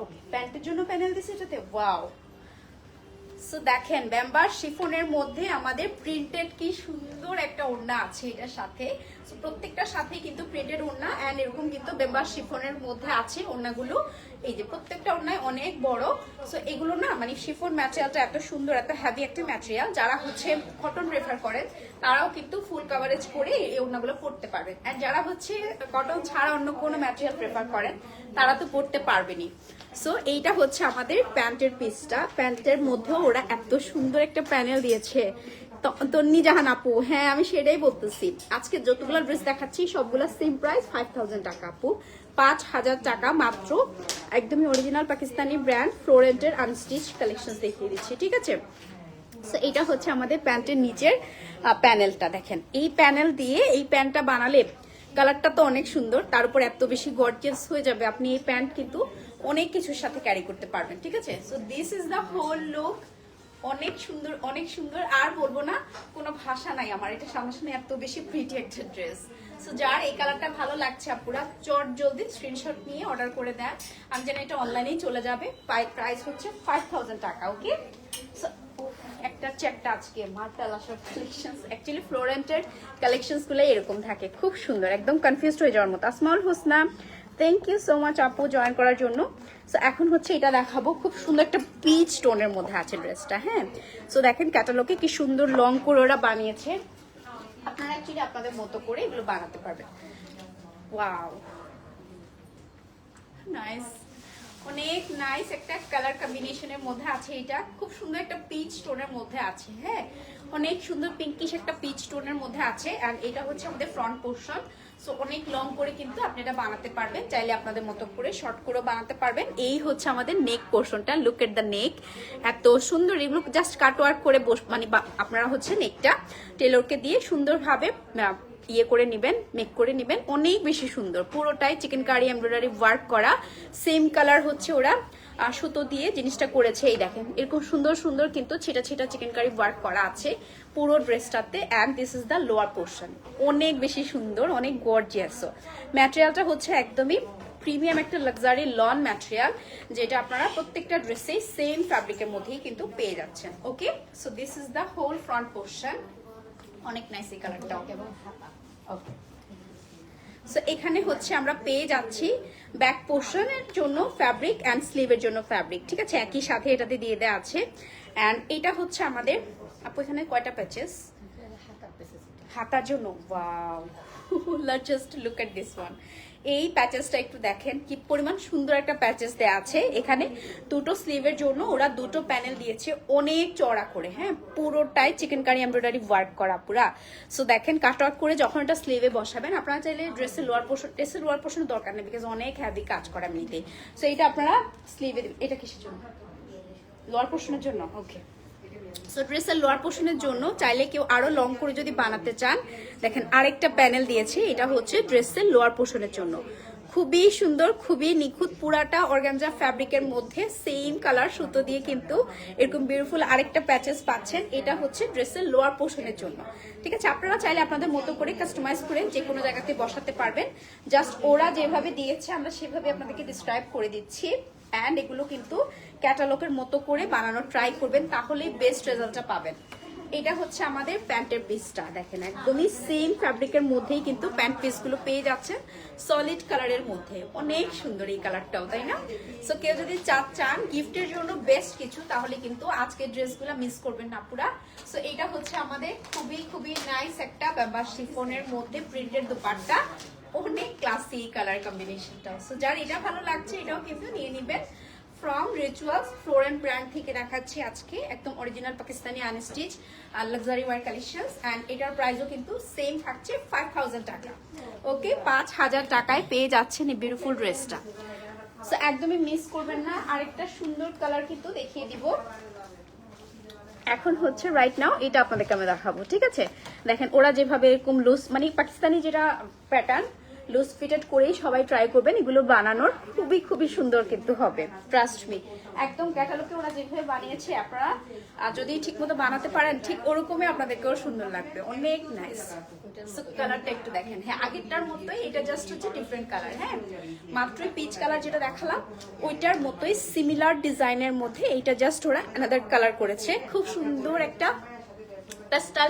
ওকে প্যান্টের জন্য প্যানেল দিছে এটাতে, ওয়াও সো দেখেন ব্যাম্বার শিফনের মধ্যে আমাদের প্রিন্টেড কি সুন্দর একটা ওড়না আছে এটার সাথে। সো প্রত্যেকটার সাথে কিন্তু প্রিন্টেড ওড়না এন্ড এরকম কিন্তু ব্যাম্বার শিফনের মধ্যে আছে ওড়নাগুলো। এই যে প্রত্যেকটা ওড়নায় অনেক বড়। সো এগুলো না মানে শিফন ম্যাটেরিয়ালটা এত সুন্দর, এত হেভি একটা ম্যাটেরিয়াল, যারা হচ্ছে কটন প্রেফার করেন তারাও কিন্তু ফুল কভারেজ করে এই ওড়নাগুলো পরতে পারবেন। এন্ড যারা হচ্ছে কটন ছাড়া অন্য কোনো ম্যাটেরিয়াল প্রেফার করেন তারা তো পরতে পারবেনই। সো এইটা হচ্ছে আমাদের প্যান্টের পিসটা। প্যান্টের মধ্যে ওরা এত সুন্দর একটা প্যানেল দিয়েছে। তন্নি জাহান আপু, হ্যাঁ আমি সেটাই বলতেছি, আজকে যতগুলো ড্রেস দেখাচ্ছি সবগুলো সেম প্রাইস 5000 টাকা আপু, 5000 টাকা মাত্র। একদমই অরিজিনাল পাকিস্তানি ব্র্যান্ড ফ্লোরেন্টের আনস্টিচ কালেকশন দেখিয়ে দিচ্ছি, ঠিক আছে। সো এটা হচ্ছে আমাদের প্যান্টের নিচের প্যানেলটা। দেখেন এই প্যানেল দিয়ে এই প্যান্টটা বানালে কালারটা তো অনেক সুন্দর, তার উপর এত বেশি গর্জিয়াস হয়ে যাবে। আপনি এই প্যান্ট কিন্তু অনেক কিছুর সাথে ক্যারি করতে পারবেন, ঠিক আছে। So this is the whole look. অনেক সুন্দর, অনেক সুন্দর, আর বলবো না, কোনো ভাষা নাই আমার, এটা সামনাসামনি এত বেশি প্রিটি একটা ড্রেস। সো যার এই কালারটা ভালো লাগছে আপুরা চট জলদি স্ক্রিনশট নিয়ে অর্ডার করে দেন। আমি জানি এটা অনলাইনেই চলে যাবে। প্রাইস হচ্ছে 5000 টাকা, ওকে। সো একটা চেকটা আজকে মার্টাল আসার কালেকশনস, অ্যাকচুয়ালি ফ্লোরেন্টের কালেকশনস গুলো এরকম থাকে, খুব সুন্দর, একদম কনফিউজড হয়ে যাওয়ার মতো। আসমাউল হোসনা, থ্যাংক ইউ সো মাচ আপু জয়েন করার জন্য। সো এখন হচ্ছে এটা দেখাবো, খুব সুন্দর একটা পিচ টোনের মধ্যে আছে ড্রেসটা, হ্যাঁ। সো দেখেন ক্যাটালগে কি সুন্দর লং করে ওরা বানিয়েছে, আপনারা অ্যাকচুয়ালি আপনাদের মতো করে এগুলো বানাতে পারবেন। ওয়াও, নাইস, অনেক নাইস একটা কালার কম্বিনেশনের মধ্যে আছে। এটা খুব সুন্দর একটা পিচ টোনের মধ্যে আছে, হ্যাঁ, অনেক সুন্দর পিঙ্কিশ একটা পিচ টোনের মধ্যে আছে। এন্ড এটা হচ্ছে আমাদের ফ্রন্ট পোর্শন। সো অনেক লং করে কিন্তু আপনি এটা বানাতে পারবেন, চাইলে আপনাদের মতো করে শর্ট করেও বানাতে পারবেন। এই হচ্ছে আমাদের নেক পোর্শনটা, লুক এট দ্য নেক, এত সুন্দর। এগুলো জাস্ট কাটওয়ার্ক করে মানে আপনারা হচ্ছে নেকটা টেলরকে দিয়ে সুন্দরভাবে ইয়ে করে নেবেন, মেক করে নেবেন, অনেক বেশি সুন্দর। পুরোটাই চিকেন কারি এমব্রয়ডারি ওয়ার্ক করা, সেম কালার হচ্ছে ওরা সুতো দিয়ে জিনিসটা করেছে। এই দেখেন এরকম সুন্দর সুন্দর কিন্তু ছিটা ছিটা চিকেন কারি ওয়ার্ক করা আছে পুরো ড্রেসটাতে। And this is the lower portion, অনেক বেশি সুন্দর, অনেক গর্জিয়াস। ম্যাটেরিয়ালটা হচ্ছে একদমই প্রিমিয়াম একটা লাক্সারি লন ম্যাটেরিয়াল, যেটা আপনারা প্রত্যেকটা ড্রেসে সেম ফ্যাব্রিকের মধ্যেই কিন্তু পেয়ে যাচ্ছেন, okay. So this is the whole front portion, অনেক নাইস এই কালারটা, ওকে। সো এখানে হচ্ছে আমরা পেয়ে যাচ্ছি ব্যাক পোর্শনের জন্য ফ্যাব্রিক অ্যান্ড স্লিভের জন্য ফ্যাব্রিক, ঠিক আছে, একই সাথে এটাতে দিয়ে দেওয়া আছে। অ্যান্ড এটা হচ্ছে আমাদের আপু এখানে কয়টা প্যাচেস হাতার জন্য, wow, just look at this one. এই প্যাচেসটা একটু দেখেন কি পরিমাণ সুন্দর একটা প্যাচেস দেওয়া আছে এখানে। দুটো স্লিভের জন্য ওরা দুটো প্যানেল দিয়েছে অনেক চড়া করে, হ্যাঁ, পুরোটাই চিকেন কারি এমব্রয়ডারি ওয়ার্ক করা পুরা। সো দেখেন কাট আউট করে যখন এটা স্লিভে বসাবেন, আপনারা চাইলে ড্রেসের লোয়ার পোর্শন দরকার নেই, বিকজ অনেক হ্যাভি কাজ করা এমনিতে। সো এটা আপনারা স্লিভে, এটা কিসের জন্য? লোয়ার পোর্শনের জন্য, ওকে। সো ড্রেসের লোয়ার পোর্শনের জন্য চাইলে কেউ আরো লং করে যদি বানাতে চান, দেখেন আরেকটা প্যানেল দিয়েছে, এটা হচ্ছে ড্রেসের লোয়ার পোর্শনের জন্য। খুবই সুন্দর, খুবই নিখুঁত, পুরাটা অর্গানজা ফ্যাব্রিকের মধ্যে সেম কালার সুতো দিয়ে কিন্তু এরকম বিউটিফুল আরেকটা প্যাচেস পাচ্ছেন। এটা হচ্ছে ড্রেসের লোয়ার পোর্শনের জন্য, ঠিক আছে। আপনারা চাইলে আপনাদের মতো করে কাস্টমাইজ করে যে কোনো জায়গাতে বসাতে পারবেন। জাস্ট ওরা যেভাবে দিয়েছে আমরা সেভাবে আপনাদেরকে ডিসক্রাইব করে দিচ্ছি। অ্যান্ড এগুলো কিন্তু ক্যাটালগের মতো করে বানানোর ট্রাই করবেন, তাহলেই বেস্ট রেজাল্টটা পাবেন। এটা হচ্ছে আমাদের প্যান্টের পিসটা, দেখেন একদমই সেম ফ্যাব্রিকের মধ্যেই কিন্তু প্যান্ট পিসগুলো পেয়ে যাচ্ছেন, সলিড কালারের মধ্যে, অনেক সুন্দর এই কালারটাও, তাই না? সো কেউ যদি চান গিফটের জন্য বেস্ট কিছু, তাহলে কিন্তু আজকের ড্রেসগুলো মিস করবেন না পুরা। সো এটা হচ্ছে আমাদের খুবই খুবই নাইস একটা বাম্বার শিফনের মধ্যে প্রিন্টেড দুপাট্টা, অনেক ক্লাসি কালার কম্বিনেশনটা। সো যার এটা ভালো লাগছে এটাও কিন্তু নিয়ে নিবেন। ফ্রম রিচুয়ালস ফ্লোরেন্ট ব্র্যান্ড থেকে দেখাচ্ছি আজকে একদম original Pakistani unstitch luxury wear collections. And এটার প্রাইসও কিন্তু সেম থাকছে 5000 টাকা, ওকে। 5000 টাকায় পেয়ে যাচ্ছেন এই বিউটিফুল ড্রেসটা। সো একদমই মিস করবেন না। আরেকটা সুন্দর কালার কিন্তু দেখিয়ে দিব এখন হচ্ছে রাইট নাও, এটা আপনাদেরকে আমি দেখাবো, ঠিক আছে। দেখেন ওরা যেভাবে এরকম লুজ মানে পাকিস্তানি যেটা প্যাটার্ন লুজ ফিটেড করেই সবাই ট্রাই করবেন, এগুলো বানানোর খুবই খুবই সুন্দর কিন্তু হবে, ট্রাস্ট মি। একদম ক্যাটালগে ওরা যেভাবে বানিয়েছে আপনারা যদি ঠিকমতো বানাতে পারেন ঠিক ওরকমই আপনাদেরকেও সুন্দর লাগবে, অনেক নাইস। সো কালারটা একটু দেখেন, হ্যাঁ আগেরটার মতোই, এটা জাস্ট হচ্ছে ডিফারেন্ট কালার। হ্যাঁ মাত্রই পিচ কালার যেটা দেখালাম ওইটার মতোই সিমিলার ডিজাইনের মধ্যে এইটা জাস্ট ওরা অ্যানাদার কালার করেছে, খুব সুন্দর একটা পেস্টাল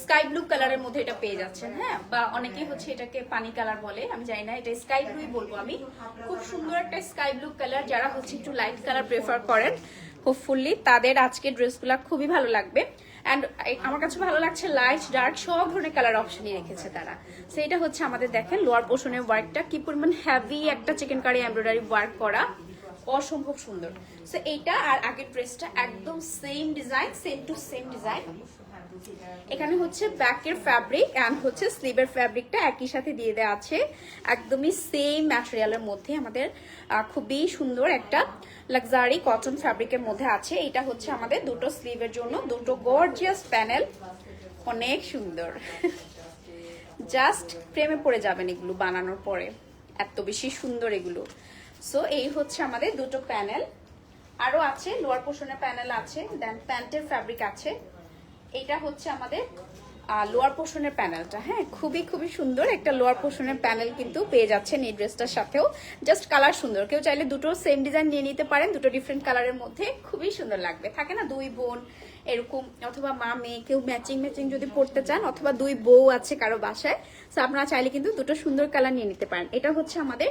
স্কাই ব্লু কালারের মধ্যে এটা পেয়ে যাচ্ছেন। হ্যাঁ বা অনেকেই হচ্ছে এটাকে পানি কালার বলে, আমি জানি না, এটা স্কাই ব্লুই বলবো আমি। খুব সুন্দর একটা স্কাই ব্লু কালার, যারা হচ্ছে একটু লাইট কালার প্রেফার করেন হোপফুলি তাদের আজকে ড্রেসগুলো খুবই ভালো লাগবে। অ্যান্ড আমার কাছে ভালো লাগছে লাইট ডার্ক সব ধরনের কালার অপশনই রেখেছে তারা। সেইটা হচ্ছে আমাদের দেখেন লোয়ার পোর্শনের ওয়ার্কটা কি পরিমাণ হ্যাভি একটা চিকেন কারি এমব্রয়ডারি ওয়ার্ক করা, অসম্ভব সুন্দর। সো এইটা আর আগের ড্রেসটা একদম same design, same to same design. এখানে হচ্ছে ব্যাকের ফ্যাব্রিক এন্ড হচ্ছে স্লিভের ফ্যাব্রিকটা একই সাথে দিয়ে দেওয়া আছে, একদমই সেম ম্যাটেরিয়ালের মধ্যে আমাদের খুবই সুন্দর একটা লাক্সারি কটন ফ্যাব্রিকের মধ্যে আছে। এটা হচ্ছে আমাদের দুটো স্লিভের জন্য দুটো গর্জিয়াস প্যানেল, অনেক সুন্দর। জাস্ট প্রেমে পড়ে যাবেন এগুলো বানানোর পরে, এত বেশি সুন্দর এগুলো। সো এই হচ্ছে আমাদের দুটো প্যানেল, আরো আছে লোয়ার পোর্শনের প্যানেল আছে, দেন প্যান্টের ফ্যাব্রিক আছে। এটা হচ্ছে আমাদের লোয়ার পোর্শনের প্যানেলটা। হ্যাঁ খুবই খুবই সুন্দর একটা লোয়ার পোর্শনের প্যানেল কিন্তু পেয়ে যাচ্ছেন এই ড্রেসটার সাথেও। জাস্ট কালার সুন্দর, কেউ চাইলে দুটো সেম ডিজাইন নিয়ে নিতে পারেন, দুটো ডিফারেন্ট কালারের মধ্যে খুবই সুন্দর লাগবে। থাকে না দুই বোন এরকম, অথবা মা মেয়ে কেউ ম্যাচিং ম্যাচিং যদি পড়তে চান, অথবা দুই বউ আছে কারো বাসায়, তো আপনারা চাইলে কিন্তু দুটো সুন্দর কালার নিয়ে নিতে পারেন। এটা হচ্ছে আমাদের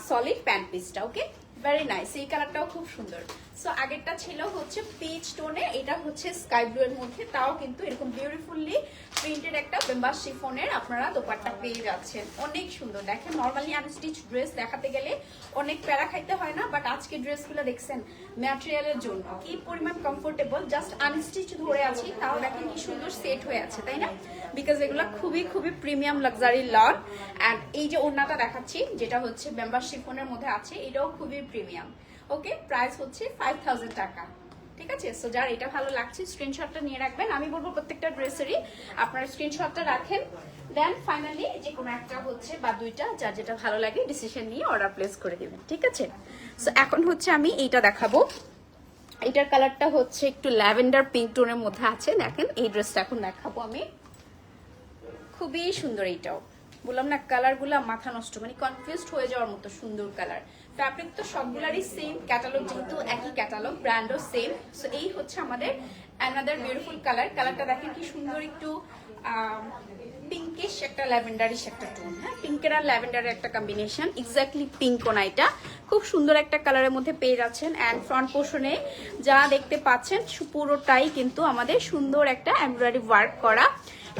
সলিড প্যান্ট পিসটা। ওকে ভেরি নাইস, এই কালারটাও খুব সুন্দর। সো আগেরটা ছিল হচ্ছে পিচ টোনে, এটা হচ্ছে স্কাই ব্লু এর মধ্যে, তাও কিন্তু এরকম বিউটিফুলি প্রিন্টেড একটা বেম্বাস শিফনের আপনারা দোপাট্টা পেয়ে যাচ্ছেন, অনেক সুন্দর। দেখেন নর্মালি আনস্টিচ ড্রেস দেখাতে গেলে অনেক প্যারা খাইতে হয় না, বাট আজকে ড্রেসগুলো দেখছেন ম্যাটেরিয়ালের জন্য কি পরিমাণ কমফোর্টেবল, জাস্ট আনস্টিচ ধরে আছি তাও দেখেন কি সুন্দর সেট হয়ে আছে, তাই না? বিকজ এগুলো খুবই খুবই প্রিমিয়াম লাক্সারি লন। অ্যান্ড এই যে ওড়নাটা দেখাচ্ছি যেটা হচ্ছে বেম্বাস শিফনের মধ্যে আছে, এটাও খুবই প্রিমিয়াম। ওকে প্রাইস হচ্ছে 5000 টাকা, ঠিক আছে? সো যার এটা ভালো লাগছে স্ক্রিনশটটা নিয়ে রাখবেন। আমি বলবো প্রত্যেকটা ড্রেসেরই আপনারা স্ক্রিনশটটা রাখেন, দেন ফাইনালি যে কোনো একটা হচ্ছে বা দুইটা যার যেটা ভালো লাগে ডিসিশন নিয়ে অর্ডার প্লেস করে দিবেন, ঠিক আছে? সো এখন হচ্ছে আমি এইটা দেখাবো, এটার কালারটা হচ্ছে একটু ল্যাভেন্ডার পিঙ্ক টোনের মধ্যে আছে। দেখেন এই ড্রেসটা এখন দেখাবো আমি, খুবই সুন্দর। এইটাও বললাম না কালারগুলো মাথা নষ্ট, মানে কনফিউজড হয়ে যাওয়ার মতো সুন্দর কালার। ফ্যাব্রিক তো সবগুলারই সেম, ক্যাটালগ যেহেতু একই ক্যাটালগ, ব্র্যান্ডও সেম। সো এই হচ্ছে আমাদের অ্যানাদার বিউটিফুল কালার। কালারটা দেখেন কি সুন্দর, একটু পিঙ্কিশ একটা ল্যাভেন্ডারিশ একটা টোন। হ্যাঁ পিঙ্কের আর ল্যাভেন্ডারের একটা কম্বিনেশন, এক্স্যাক্টলি পিঙ্ক না, এটা খুব সুন্দর একটা কালারের মধ্যে পেয়ে যাচ্ছেন। অ্যান্ড ফ্রন্ট পোর্শনে যা দেখতে পাচ্ছেন পুরোটাই কিন্তু আমাদের সুন্দর একটা এমব্রয়ডারি ওয়ার্ক করা,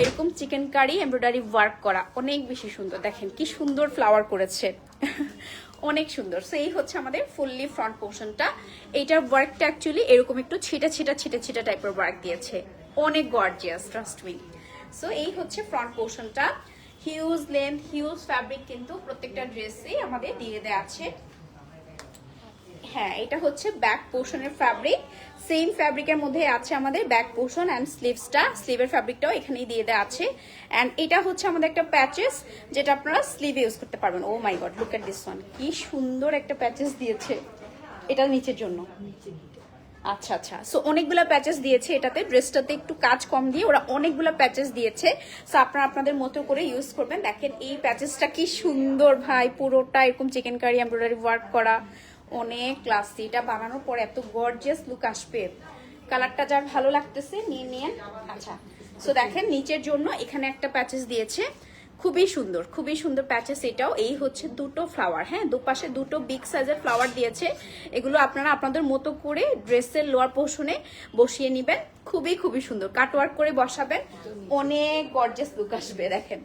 এরকম চিকেন কারি এমব্রয়ডারি ওয়ার্ক করা, অনেক বেশি সুন্দর। দেখেন কি সুন্দর ফ্লাওয়ার করেছে, অনেক সুন্দর। সো এই হচ্ছে আমাদের ফুললি ফ্রন্ট পোর্শনটা। এইটার ওয়ার্কটা অ্যাকচুয়ালি এরকম একটু ছিটা ছিটা ছিটা ছিটা টাইপের ওয়ার্ক দিয়েছে, অনেক গর্জিয়াস, ট্রাস্ট মি। সো এই হচ্ছে ফ্রন্ট পোর্শনটা, হিউজ লেন্থ হিউজ ফ্যাব্রিক কিন্তু প্রত্যেকটা ড্রেসেই আমাদের দিয়ে দেওয়া আছে। হ্যাঁ এটা হচ্ছে ব্যাক পোর্শনের ফ্যাব্রিক, সেম ফ্যাব্রিকের মধ্যে আছে আমাদের ব্যাক পোর্শন অ্যান্ড স্লিভসটা, স্লিভের ফ্যাব্রিকটাও এখানেই দিয়ে দেওয়া আছে। অ্যান্ড এটা হচ্ছে আমাদের একটা প্যাচেস যেটা আপনারা স্লিভে ইউজ করতে পারবেন। Oh my God look at this one, কি সুন্দর একটা প্যাচেস দিয়েছে, এটা নিচের জন্য। আচ্ছা আচ্ছা, সো অনেকগুলো প্যাচেস দিয়েছে এটাতে, ড্রেসটাতে একটু কাজ কম দিয়ে ওরা অনেকগুলো প্যাচেস দিয়েছে। সো আপনারা আপনাদের মতো করে ইউজ করবেন। দেখেন এই প্যাচেসটা কি সুন্দর ভাই, পুরোটা এরকম চিকেন কারি এমব্রয়ডারি ওয়ার্ক করা, অনেক ক্লাসি। এটা বানানোর পর এত গর্জিয়াস লুক আসবে। কালারটা যার ভালো লাগতেছে নিয়ে নিন। আচ্ছা সো দেখেন নিচের জন্য এখানে একটা প্যাচেস দিয়েছে, খুবই সুন্দর প্যাচেস। এটাও এই হচ্ছে দুটো ফ্লাওয়ার, হ্যাঁ দুপাশে দুটো বিগ সাইজের ফ্লাওয়ার দিয়েছে। এগুলো আপনারা আপনাদের মতো করে ড্রেসের লোয়ার পোর্শনে বসিয়ে নেবেন, খুবই সুন্দর কাটওয়ার্ক করে বসাবেন, অনেক গর্জিয়াস লুক আসবে। দেখেন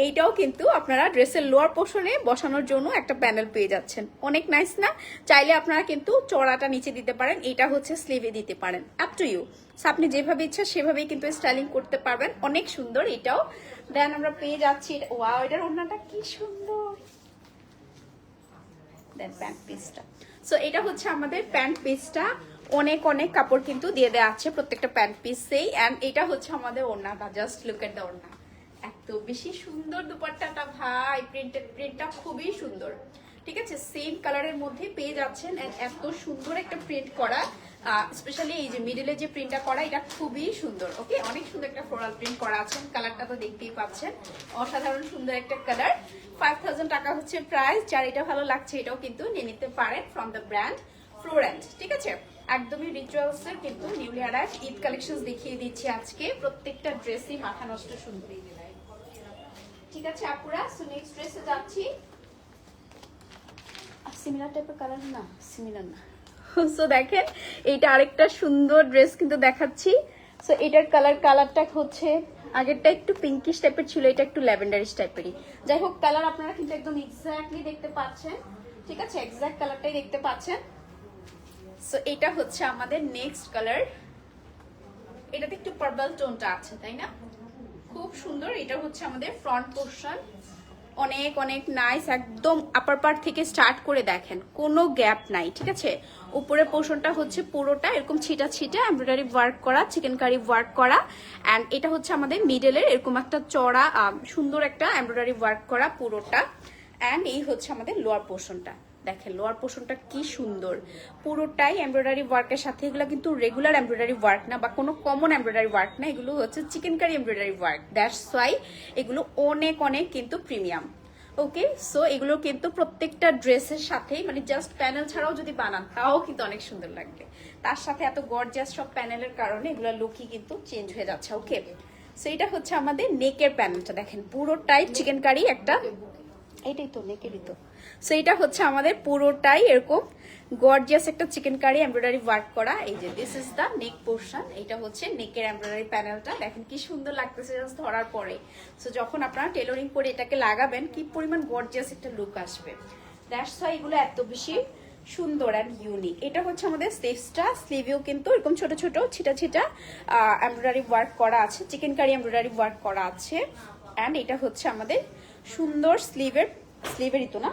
এইটাও কিন্তু আপনারা ড্রেসের লোয়ার পোর্শনে বসানোর জন্য একটা প্যানেল পেয়ে যাচ্ছেন, অনেক নাইস না? চাইলে আপনারা কিন্তু চড়াটা নিচে দিতে পারেন, এটা হচ্ছে স্লিভে দিতে পারেন, আপ টু ইউ। আপনি যেভাবে ইচ্ছা সেভাবেই কিন্তু স্টাইলিং করতে পারবেন, অনেক সুন্দর এটাও। দেন আমরা পেয়ে যাচ্ছি, ওয়াও এটার ওড়নাটা কি সুন্দর, দেন প্যান্ট পিসটা। সো এটা হচ্ছে আমাদের প্যান্ট পিসটা, অনেক কাপড় কিন্তু দিয়ে দেওয়া আছে প্রত্যেকটা প্যান্ট পিসেই। অ্যান্ড এটা হচ্ছে আমাদের ওড়নাটা, জাস্ট লুক এট দ্য ওড়না, এত বেশি সুন্দর দুপাট্টাটা ভাই, প্রিন্টটা খুবই সুন্দর। ঠিক আছে, সেম কালারের মধ্যে পেয়ে যাচ্ছেন এত সুন্দর একটা প্রিন্ট করা, স্পেশালি এই যে মিডলে যে প্রিন্টটা করা এটা খুবই সুন্দর। ওকে, অনেক সুন্দর একটা ফ্লোরাল প্রিন্ট করা আছে, কালারটা তো দেখতেই পাচ্ছেন, অসাধারণ সুন্দর একটা কালার। 5000 টাকা হচ্ছে প্রাইস। যার এটা ভালো লাগছে এটাও কিন্তু নিয়ে নিতে পারেন ফ্রম দ্য ব্র্যান্ড ফ্লোরেন্ট। ঠিক আছে, একদমই রিচুয়ালস এর কিন্তু নিউলি অ্যারাইভড ঈদ কালেকশন দেখিয়ে দিচ্ছি আজকে। প্রত্যেকটা ড্রেসই মাথা নষ্ট সুন্দর। ঠিক আছে আপুরা, সো নেক্সট ড্রেসে যাচ্ছি। সিমিলার টাইপের কালার না, সিমিলার না। সো দেখেন এইটা আরেকটা সুন্দর ড্রেস কিন্তু দেখাচ্ছি। সো এটার কালারটা হচ্ছে আগেরটা একটু পিঙ্কিশ টাইপের ছিল, এটা একটু ল্যাভেন্ডারিশ টাইপেরই। যাই হোক, কালার আপনারা কিন্তু একদম এক্স্যাক্টলি দেখতে পাচ্ছেন। ঠিক আছে, এক্স্যাক্ট কালারটাই দেখতে পাচ্ছেন। সো এটা হচ্ছে আমাদের নেক্সট কালার। এটাতে একটু পার্পল টোনটা আছে, তাই না? খুব সুন্দর। এটা হচ্ছে আমাদের ফ্রন্ট পোর্শন, অনেক অনেক নাইস, একদম আপার পার্ট থেকে স্টার্ট করে দেখেন কোনো গ্যাপ নাই। ঠিক আছে, উপরের পোর্শনটা হচ্ছে পুরোটা এরকম ছিটা ছিটা এমব্রয়ডারি ওয়ার্ক করা, চিকেন কারি ওয়ার্ক করা, অ্যান্ড এটা হচ্ছে আমাদের মিডলের এরকম একটা চড়া সুন্দর একটা এমব্রয়ডারি ওয়ার্ক করা পুরোটা, অ্যান্ড এই হচ্ছে আমাদের লোয়ার পোর্শনটা। দেখেন লোয়ার পোর্শনটা কি সুন্দর, পুরোটাই এমব্রয়ডারি ওয়ার্কের সাথে। এগুলো কিন্তু রেগুলার এমব্রয়ডারি ওয়ার্ক না বা কোনো কমন এমব্রয়ডারি ওয়ার্ক না, এগুলো হচ্ছে chikankari embroidery work. That's why এগুলো অনেক অনেক কিন্তু প্রিমিয়াম। ওকে, সো এগুলো কিন্তু প্রত্যেকটা ড্রেসের সাথেই, মানে জাস্ট প্যানেল ছাড়াও যদি বানান তাও কিন্তু অনেক সুন্দর লাগবে। তার সাথে এত গর্জিয়াস সব প্যানেলের কারণে এগুলো লুকই কিন্তু চেঞ্জ হয়ে যাচ্ছে। ওকে, সো এটা হচ্ছে আমাদের নেকের প্যানেলটা, দেখেন পুরোটাই চিকেন কারি একটা, এইটাই তো নেকেরই তো। সো এটা হচ্ছে আমাদের পুরোটাই এরকম গর্জিয়াস একটা চিকেন কারি এমব্রয়ডারি ওয়ার্ক করা। এই যে this is the neck portion, এটা হচ্ছে নেকের এমব্রয়ডারি প্যানেলটা। দেখেন কি সুন্দর লাগতেছে জাস্ট ধরার পরে। সো যখন আপনারা টেলরিং করে এটাকে লাগাবেন কি পরিমাণ গর্জিয়াস একটা লুক আসবে। দ্যাটস ওয়াই এগুলো এত বেশি সুন্দর অ্যান্ড ইউনিক। এটা হচ্ছে আমাদের স্লিভসটা, স্লিভেও কিন্তু এরকম ছোট ছোট ছিটা ছিটা এমব্রয়ডারি ওয়ার্ক করা আছে, চিকেন কারি এমব্রয়ডারি ওয়ার্ক করা আছে। অ্যান্ড এটা হচ্ছে আমাদের সুন্দর স্লিভেরই তো না,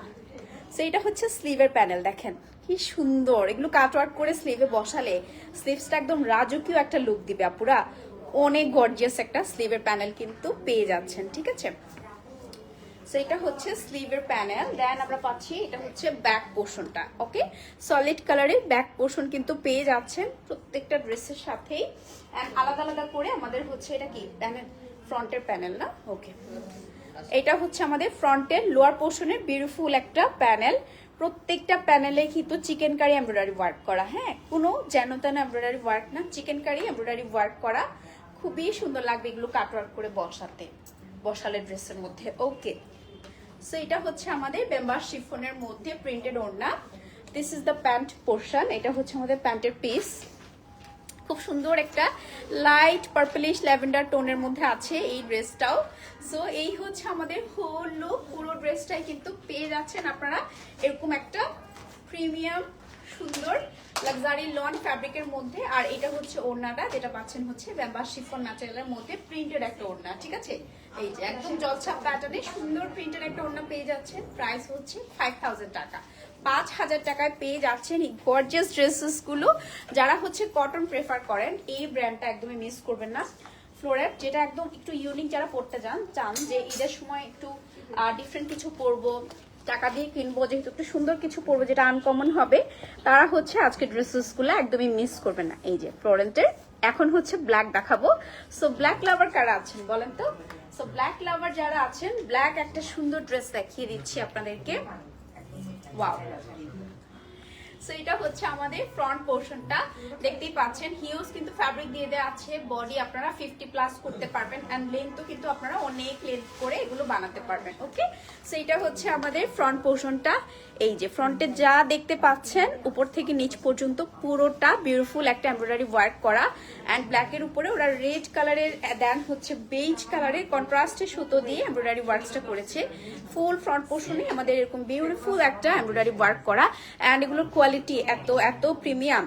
সো এটা হচ্ছে স্লিভের প্যানেল। দেখেন কি সুন্দর, এগুলো কাটওয়ার্ক করে স্লিভে বসালে স্লিভসটা একদম রাজকীয় একটা লুক দিবে আপুরা। অনেক গর্জিয়াস একটা স্লিভের প্যানেল কিন্তু পেয়ে যাচ্ছেন। ঠিক আছে, সো এটা হচ্ছে স্লিভের প্যানেল। দেন আমরা পাচ্ছি এটা হচ্ছে ব্যাক পোর্শনটা। ওকে, সলিড কালারের ব্যাক পোর্শন কিন্তু পেয়ে যাচ্ছেন প্রত্যেকটা ড্রেসের সাথেই। এন্ড আলাদা আলাদা করে আমাদের হচ্ছে এটা কি প্যানেল, ফ্রন্টের প্যানেল না? ওকে, এটা হচ্ছে আমাদের ফ্রন্টের লোয়ার পোর্শনের বিউটিফুল একটা প্যানেল। প্রত্যেকটা প্যানেলে কিন্তু চিকেন কারি এমব্রয়ডারি ওয়ার্ক করা। হ্যাঁ, কোনো যেন তেন এমব্রয়ডারি ওয়ার্ক না, চিকেন কারি এমব্রয়ডারি ওয়ার্ক করা। খুবই সুন্দর লাগবে এগুলো কাটওয়ার্ক করে বসালে ড্রেসের মধ্যে। ওকে, সো এটা হচ্ছে আমাদের বেম্বার শিফনের মধ্যে প্রিন্টেড ওড়না। This is the pant portion, এটা হচ্ছে আমাদের প্যান্টের পিস। খুব সুন্দর একটা লাইট পার্পলিশ ল্যাভেন্ডার টোনের মধ্যে আছে এই ড্রেসটাও। সো এই হচ্ছে আমাদের হোল লুক। পুরো ড্রেসটাই কিন্তু পেয়ে যাচ্ছেন আপনারা এরকম একটা প্রিমিয়াম সুন্দর লাক্সারি লন ফ্যাব্রিকের মধ্যে। আর এটা হচ্ছে ওড়নাটা, যেটা পাচ্ছেন হচ্ছে বেম্বার শিফন ম্যাটেরিয়ালের মধ্যে প্রিন্টেড একটা ওড়না। ঠিক আছে, এই যে একদম জলছাপ প্যাটার্নে সুন্দর প্রিন্টেড একটা ওড়না পেয়ে যাচ্ছেন। প্রাইস হচ্ছে 5000 টাকা। 5000 টাকায় পেয়ে যাচ্ছেন এই গর্জিয়াস ড্রেসেস গুলো। যারা হচ্ছে কটন প্রেফার করেন এই ব্র্যান্ডটা একদমই মিস করবেন না। ফ্লোরেট, যেটা একদম একটু ইউনিক যারা পড়তে চান যে ঈদের সময় একটু ডিফারেন্ট কিছু পরবো, টাকা দিয়ে কিনবো, যেহেতু একটু সুন্দর কিছু পরবো যেটা আনকমন হবে, তারা হচ্ছে আজকে ড্রেসেস গুলো একদমই মিস করবেন না। এই যে ফ্লোরেন্টের এখন হচ্ছে ব্ল্যাক দেখাবো। সো ব্ল্যাক লাভার কারা আছেন বলেন তো? সো ব্ল্যাক লাভার যারা আছেন, ব্ল্যাক একটা সুন্দর ড্রেস দেখিয়ে দিচ্ছি আপনাদেরকে। ওয়াও, সো এটা হচ্ছে আমাদের ফ্রন্ট পোর্শনটা, দেখতেই পাচ্ছেন হিউজ কিন্তু ফ্যাব্রিক দিয়ে দেওয়া আছে। বডি আপনারা 50+ করতে পারবেন, এন্ড লেন্থও কিন্তু আপনারা অনেক লেন্থ করে এগুলো বানাতে পারবেন। ওকে, সো এটা হচ্ছে আমাদের ফ্রন্ট পোর্শনটা। এই যে ফ্রন্টে যা দেখতে পাচ্ছেন উপর থেকে নিচ পর্যন্ত পুরোটা বিউটিফুল একটা এমব্রয়ডারি ওয়ার্ক করা। অ্যান্ড ব্ল্যাকের উপরে ওরা রেড কালারের দেন হচ্ছে বেজ কালারের কন্ট্রাস্টে সুতো দিয়ে এমব্রয়ডারি ওয়ার্কসটা করেছে। ফুল ফ্রন্ট পোর্শনে আমাদের এরকম বিউটিফুল একটা এমব্রয়ডারি ওয়ার্ক করা। অ্যান্ড এগুলোর কোয়ালিটি এত প্রিমিয়াম,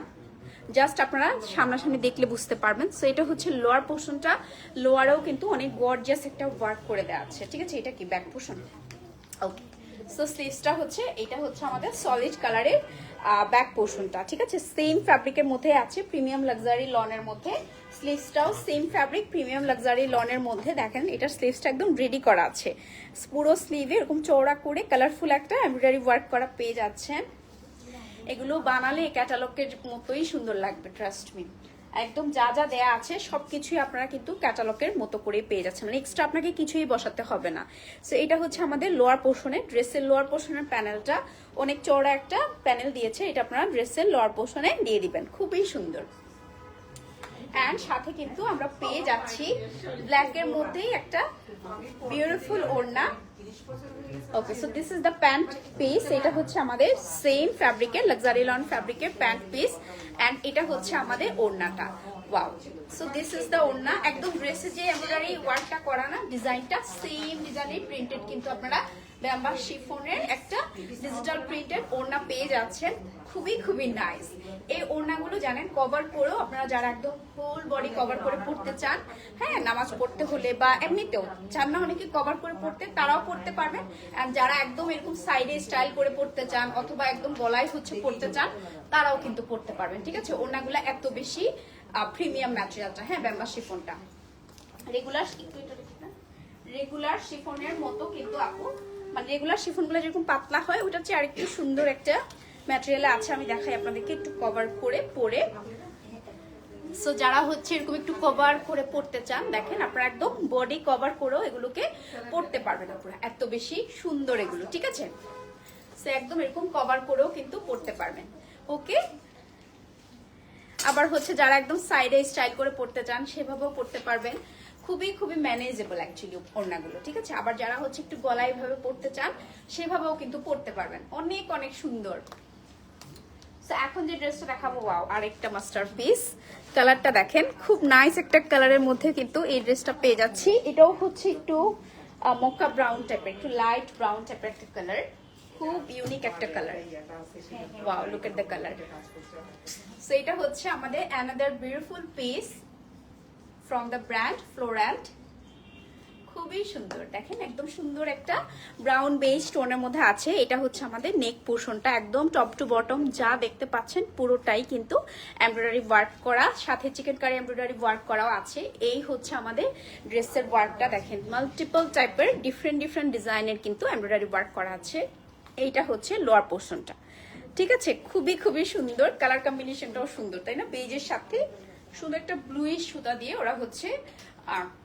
জাস্ট আপনারা সামনাসামনি দেখলে বুঝতে পারবেন। সো এটা হচ্ছে লোয়ার পোর্শনটা, লোয়ারেও কিন্তু অনেক গর্জিয়াস একটা ওয়ার্ক করে দেওয়া আছে। ঠিক আছে, এটা কি ব্যাক পোর্শন? ওকে, সো স্লিভসটা হচ্ছে, এটা হচ্ছে আমাদের সলিড কালারের ব্যাক পোর্শনটা। ঠিক আছে, সেম ফ্যাব্রিকের মধ্যে আছে, প্রিমিয়াম লাক্সারি লনের মধ্যে। স্লিভসটাও সেম ফ্যাব্রিক প্রিমিয়াম লাক্সারি লনের মধ্যে দেখেন এটার স্লিভসটা একদম রেডি করা আছে। পুরো স্লিভে এরকম চওড়া করে কালারফুল একটা এমব্রয়ডারি ওয়ার্ক করা পেয়ে যাচ্ছেন। এগুলো বানালে ক্যাটালগের মতোই সুন্দর লাগবে, ট্রাস্ট মি। একদম যা যা দেয়া আছে সবকিছুই আপনারা কিন্তু ক্যাটালগের মতো করে পেয়ে যাচ্ছেন, মানে এক্সট্রা আপনাকে কিছুই বসাতে হবে না। সো এটা হচ্ছে আমাদের লোয়ার পোর্শনে, ড্রেসের লোয়ার পোর্শনের প্যানেলটা অনেক চওড়া একটা প্যানেল দিয়েছে, এটা আপনারা ড্রেসের লোয়ার পোর্শনে দিয়ে দিবেন, খুবই সুন্দর। অ্যান্ড সাথে কিন্তু আমরা পেয়ে যাচ্ছি ব্ল্যাকের মধ্যেই একটা বিউটিফুল ওড়না। Okay, so this is the pant piece. এটা হচ্ছে আমাদের সেম ফ্যাব্রিকের লাক্সারি লন ফ্যাব্রিকের প্যান্ট পিস, অ্যান্ড এটা হচ্ছে আমাদের ওড়নাটা। Wow, so this is the ওড়না। একদম ড্রেসে যে এমব্রয়ডারি ওয়ার্কটা করা না, ডিজাইনটা সেম ডিজাইনের প্রিন্টেড কিন্তু আপনারা ব্যাম্বা শিফনের একটা ডিজিটাল প্রিন্টেড ওড়না পেয়ে যাচ্ছেন, খুবই খুবই নাইস। এই ওড়নাগুলো জানেন কভার করেও আপনারা যারা একদম ফুল বডি কভার করে পড়তে চান, হ্যাঁ নামাজ পড়তে হলে বা এমনিতেও চান না অনেকে কভার করে পড়তে, তারাও পড়তে পারবেন। আর যারা একদম এরকম সাইডে স্টাইল করে পড়তে চান অথবা একদম গলায় হচ্ছে পড়তে চান, তারাও কিন্তু পড়তে পারবেন। ঠিক আছে, ওড়নাগুলো এত বেশি প্রিমিয়াম ম্যাটেরিয়ালটা, হ্যাঁ ব্যাম্বা শিফনটা রেগুলার শিফনের মতো কিন্তু আপু, মানে রেগুলার শিফনগুলো যেরকম পাতলা হয় ওটা হচ্ছে আরেকটু সুন্দর একটা ম্যাটেরিয়াল আছে। আমি দেখাই আপনাদেরকে একটু কভার করে পরে। সো যারা হচ্ছে এরকম একটু কভার করে পড়তে চান, দেখেন আপনারা একদম বডি কভার করেও এগুলোকে পড়তে পারবেন আপনারা, এত বেশি সুন্দর এগুলো। ঠিক আছে, সো একদম এরকম কভার করেও কিন্তু পড়তে পারবেন। ওকে, আবার হচ্ছে যারা একদম সাইডে স্টাইল করে পড়তে চান সেভাবেও পড়তে পারবেন, খুবই খুবই ম্যানেজেবল অ্যাকচুয়ালি ওড়নাগুলো। ঠিক আছে, আবার যারা হচ্ছে একটু গলায় ভাবে পড়তে চান সেভাবেও কিন্তু পড়তে পারবেন, অনেক অনেক সুন্দর। সো এখন যে ড্রেসটা দেখাবো, ওয়াও, আরেকটা মাস্টারপিস। কালারটা দেখেন, খুব নাইস একটা কালারের মধ্যে কিন্তু এই ড্রেসটা পেয়ে যাচ্ছি। এটাও হচ্ছে একটু মোকা ব্রাউন টাইপের, একটু লাইট ব্রাউন টাইপের একটা কালার, খুব ইউনিক একটা colour. Wow, look at the colour. So এটা হচ্ছে আমাদের another beautiful piece from the brand Florent, খুবই সুন্দর। দেখেন একদম সুন্দর একটা ব্রাউন বেজ টোনের মধ্যে আছে। এটা হচ্ছে আমাদের নেক পোর্শনটা, একদম টপ টু বটম যা দেখতে পাচ্ছেন পুরোটাই কিন্তু এমব্রয়ডারি ওয়ার্ক করা, সাথে চিকেন কারি এমব্রয়ডারি ওয়ার্ক করাও আছে। এই হচ্ছে আমাদের ড্রেসের ওয়ার্কটা, দেখেন মাল্টিপল টাইপের ডিফারেন্ট ডিফারেন্ট ডিজাইনের কিন্তু এমব্রয়ডারি ওয়ার্ক করা আছে। এইটা হচ্ছে লোয়ার পোর্শনটা। ঠিক আছে, খুবই খুবই সুন্দর, কালার কম্বিনেশনটাও সুন্দর, তাই না? বেজের সাথে সুন্দর একটা ব্লুইশ সুতা দিয়ে ওরা হচ্ছে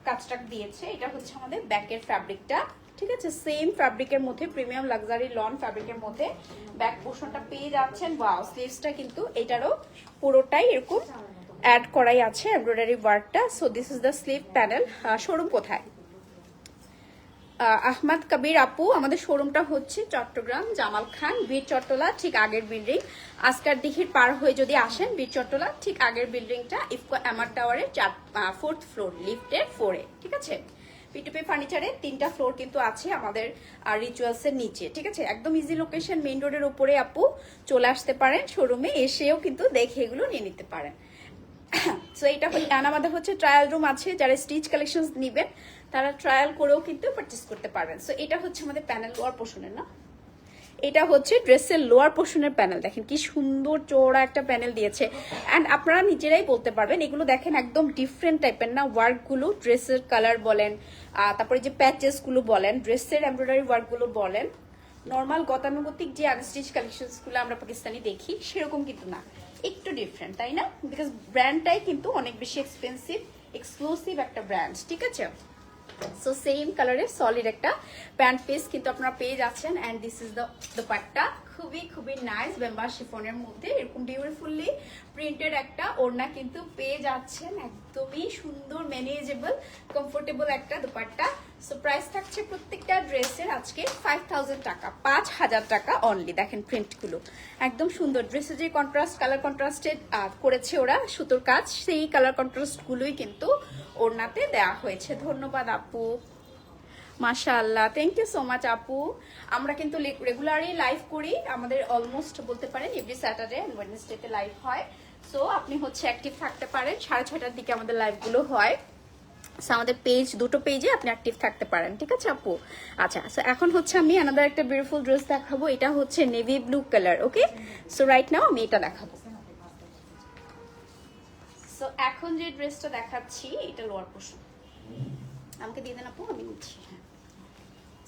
কাজটা দিয়েছে। এটা হচ্ছে আমাদের ব্যাকের ফ্যাব্রিকটা। ঠিক আছে, সেম ফ্যাব্রিকের মধ্যে প্রিমিয়াম লাক্সারি লন ফ্যাব্রিকের মধ্যে ব্যাক পোর্শনটা পেয়ে যাচ্ছেন। ওয়াও, স্লিভসটা কিন্তু এটারও পুরোটাই এরকম অ্যাড করাই আছে এমব্রয়ডারি ওয়ার্কটা। So this is the sleeve panel. Showroom কোথায়? আহমদ কবির আপু, আমাদের শোরুমটা হচ্ছে চট্টগ্রাম জামাল খান বীর চট্টলা, ঠিক আগের বিল্ডিং। আসকার দিঘির পার হয়ে যদি আসেন বীর চট্টলা, ঠিক আগের বিল্ডিংটা ইফকো এমআর টাওয়ারের 4th ফ্লোর, লিফটের 4-এ। ঠিক আছে, পিটুপি ফার্নিচারে 3টা ফ্লোর কিন্তু আছে আমাদের রিচুয়ালস এর নিচে। ঠিক আছে, একদম ইজি লোকেশন, মেইন রোডের উপরে আপু চলে আসতে পারেন, শোরুমে এসেও কিন্তু দেখে এগুলো নিয়ে নিতে পারেন। সো এটা আমাদের হচ্ছে ট্রায়াল রুম আছে, যারা স্টিচ কালেকশন নিবেন তারা ট্রায়াল করেও কিন্তু পারচেস করতে পারবেন। সো এটা হচ্ছে আমাদের প্যানেল লোয়ার পোর্শনের, না এটা হচ্ছে ড্রেসের লোয়ার পোর্শনের প্যানেল। দেখেন কি সুন্দর চওড়া একটা প্যানেল দিয়েছে, অ্যান্ড আপনারা নিজেরাই বলতে পারবেন এগুলো দেখেন একদম ডিফারেন্ট টাইপের না ওয়ার্কগুলো, ড্রেসের কালার বলেন, তারপরে যে প্যাচেসগুলো বলেন, ড্রেসের এমব্রয়ডারি ওয়ার্কগুলো বলেন, নর্মাল গতানুগতিক যে আনস্টিচ কালেকশনসগুলো আমরা পাকিস্তানি দেখি সেরকম কিন্তু না, একটু ডিফারেন্ট, তাই না? বিকজ ব্র্যান্ডটাই কিন্তু অনেক বেশি এক্সপেন্সিভ, এক্সক্লুসিভ একটা ব্র্যান্ড। ঠিক আছে, সো সেম কালারের সলিড একটা প্যান্ট পিস কিন্তু আপনারা পেয়ে যাচ্ছেন, and this is the dupatta, খুবই খুবই নাইস বেম্বা শিফনের মধ্যে এরকম বিউটিফুলি প্রিন্টেড একটা ওড়না কিন্তু পেয়ে যাচ্ছেন, একদমই সুন্দর ম্যানেজেবল কমফোর্টেবল একটা দোপাট্টা। সো প্রাইস থাকছে প্রত্যেকটা ড্রেসের আজকে 5000 টাকা, 5000 টাকা অনলি। দেখেন প্রিন্টগুলো একদম সুন্দর, ড্রেসে যে কন্ট্রাস্ট কালার কন্ট্রাস্টেড করেছে ওরা সুতোর কাজ, সেই কালার কন্ট্রাস্টগুলোই কিন্তু ওড়নাতে দেওয়া হয়েছে। ধন্যবাদ আপু, মাশাআল্লাহ, থ্যাংক ইউ সো মাচ আপু। আমরা কিন্তু রেগুলারই লাইভ করি, আমাদের অলমোস্ট বলতে পারেন এভরি স্যাটারডে এন্ড ওয়েডনেসডেতে লাইভ হয়। সো আপনি হচ্ছে অ্যাক্টিভ থাকতে পারেন, 6:30টার দিকে আমাদের লাইভগুলো হয়। সো আমাদের পেজ, দুটো পেজে আপনি অ্যাক্টিভ থাকতে পারেন। ঠিক আছে আপু, আচ্ছা। সো এখন হচ্ছে আমি আনাদার একটা বিউটিফুল ড্রেস দেখাবো, এটা হচ্ছে নেভি ব্লু কালার। ওকে, সো রাইট নাও আমি এটা দেখাবো। সো এখন যে ড্রেসটা দেখাচ্ছি এটা লোয়ার পোর্শন, আমাকে দিয়ে দেন আপু, আমি নিচ্ছি। হ্যাঁ,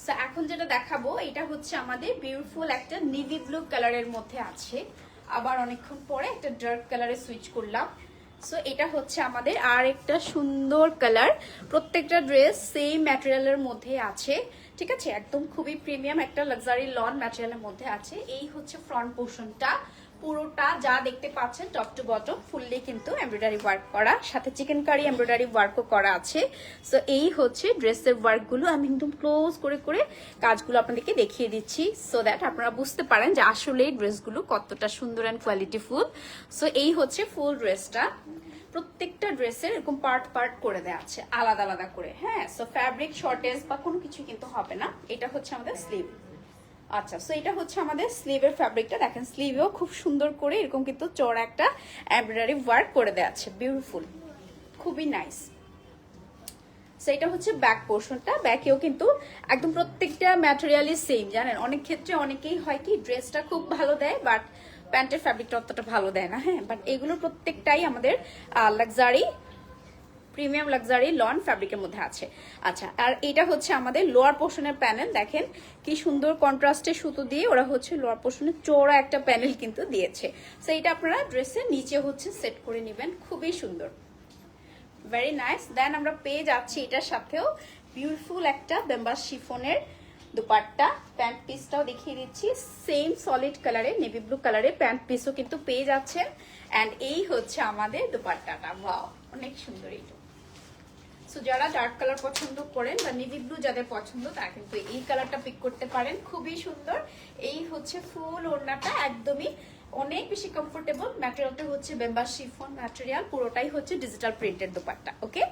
সো এখন যেটা দেখাবো এটা হচ্ছে আমাদের বিউটিফুল একটা নেভি ব্লু কালারের মধ্যে আছে, আবার অনেকক্ষণ পরে একটা ডার্ক কালারে সুইচ করলাম। সো এটা হচ্ছে আমাদের আর একটা সুন্দর কালার, প্রত্যেকটা ড্রেস সেম ম্যাটেরিয়ালের মধ্যে আছে, ঠিক আছে, একদম খুবই প্রিমিয়াম একটা লাক্সারি লন ম্যাটেরিয়ালের মধ্যে আছে। এই হচ্ছে ফ্রন্ট পোর্শনটা, পুরোটা যা দেখতে পাচ্ছেন টপ টু বটম ফুললি কিন্তু এমব্রয়ডারি ওয়ার্ক করা, সাথে চিকেন কারি এমব্রয়ডারি ওয়ার্কও করা আছে। সো এই হচ্ছে ড্রেসের ওয়ার্কগুলো, আমি একদম ক্লোজ করে করে কাজগুলো আপনাদেরকে দেখিয়ে দিচ্ছি সো দ্যাট আপনারা বুঝতে পারেন যে আসলে এই ড্রেসগুলো কতটা সুন্দর অ্যান্ড কোয়ালিটিফুল। সো এই হচ্ছে ফুল ড্রেসটা, প্রত্যেকটা ড্রেসের এরকম পার্ট পার্ট করে দেওয়া আছে আলাদা আলাদা করে। হ্যাঁ, সো ফ্যাব্রিক শর্টেজ বা কোনো কিছু কিন্তু হবে না। এটা হচ্ছে আমাদের স্লিভ। আচ্ছা, সো এটা হচ্ছে আমাদের স্লিভের ফ্যাব্রিকটা, দেখেন স্লিভেও খুব সুন্দর করে এরকম কিন্তু চড়া একটা এমব্রয়ডারি ওয়ার্ক করে দেওয়া আছে, বিউটিফুল, খুবই নাইস। সো এটা হচ্ছে ব্যাক পোর্শনটা, ব্যাকেও কিন্তু একদম প্রত্যেকটা ম্যাটেরিয়ালই সেম। জানেন অনেক ক্ষেত্রে অনেকেই হয় কি ড্রেসটা খুব ভালো দেয় বাট প্যান্টের ফ্যাব্রিকটা অতটা ভালো দেয় না। হ্যাঁ, বাট এগুলো প্রত্যেকটাই আমাদের লাক্সারি প্রিমিয়াম লাক্সারি লন ফ্যাব্রিকের মধ্যে আছে। আচ্ছা, আর এটা হচ্ছে আমাদের লোয়ার পোর্শনের প্যানেল, দেখেন কি সুন্দর কন্ট্রাস্টে সুতো দিয়ে ওরা হচ্ছে লোয়ার পোর্শনে চওড়া একটা প্যানেল কিন্তু দিয়েছে। সো এটা আপনারা ড্রেসের নিচে হচ্ছে সেট করে নেবেন, খুবই সুন্দর, ভেরি নাইস। দেন আমরা পেয়ে যাচ্ছি এটার সাথেও বিউটিফুল একটা বেম্বাস শিফনের দুপাট্টা, প্যান্ট পিসটাও দেখিয়ে দিচ্ছি সেম সলিড কালারে, নেভি ব্লু কালারে প্যান্ট পিসও কিন্তু পেয়ে যাচ্ছেন। অ্যান্ড এই হচ্ছে আমাদের দুপাট্টাটা, ওয়াও অনেক সুন্দর। এইটা সো যারা ডার্ক কালার পছন্দ করেন বা নেভি ব্লু যাদের পছন্দ তারা কিন্তু এই কালারটা পিক করতে পারেন, খুবই সুন্দর। এই হচ্ছে ফুল ওড়নাটা, একদমই অনেক বেশি কমফোর্টেবল, ম্যাটেরিয়ালটা হচ্ছে বেম্বাস শিফন ম্যাটেরিয়াল, পুরোটাই হচ্ছে ডিজিটাল প্রিন্টেড দোপাট্টা। ওকে,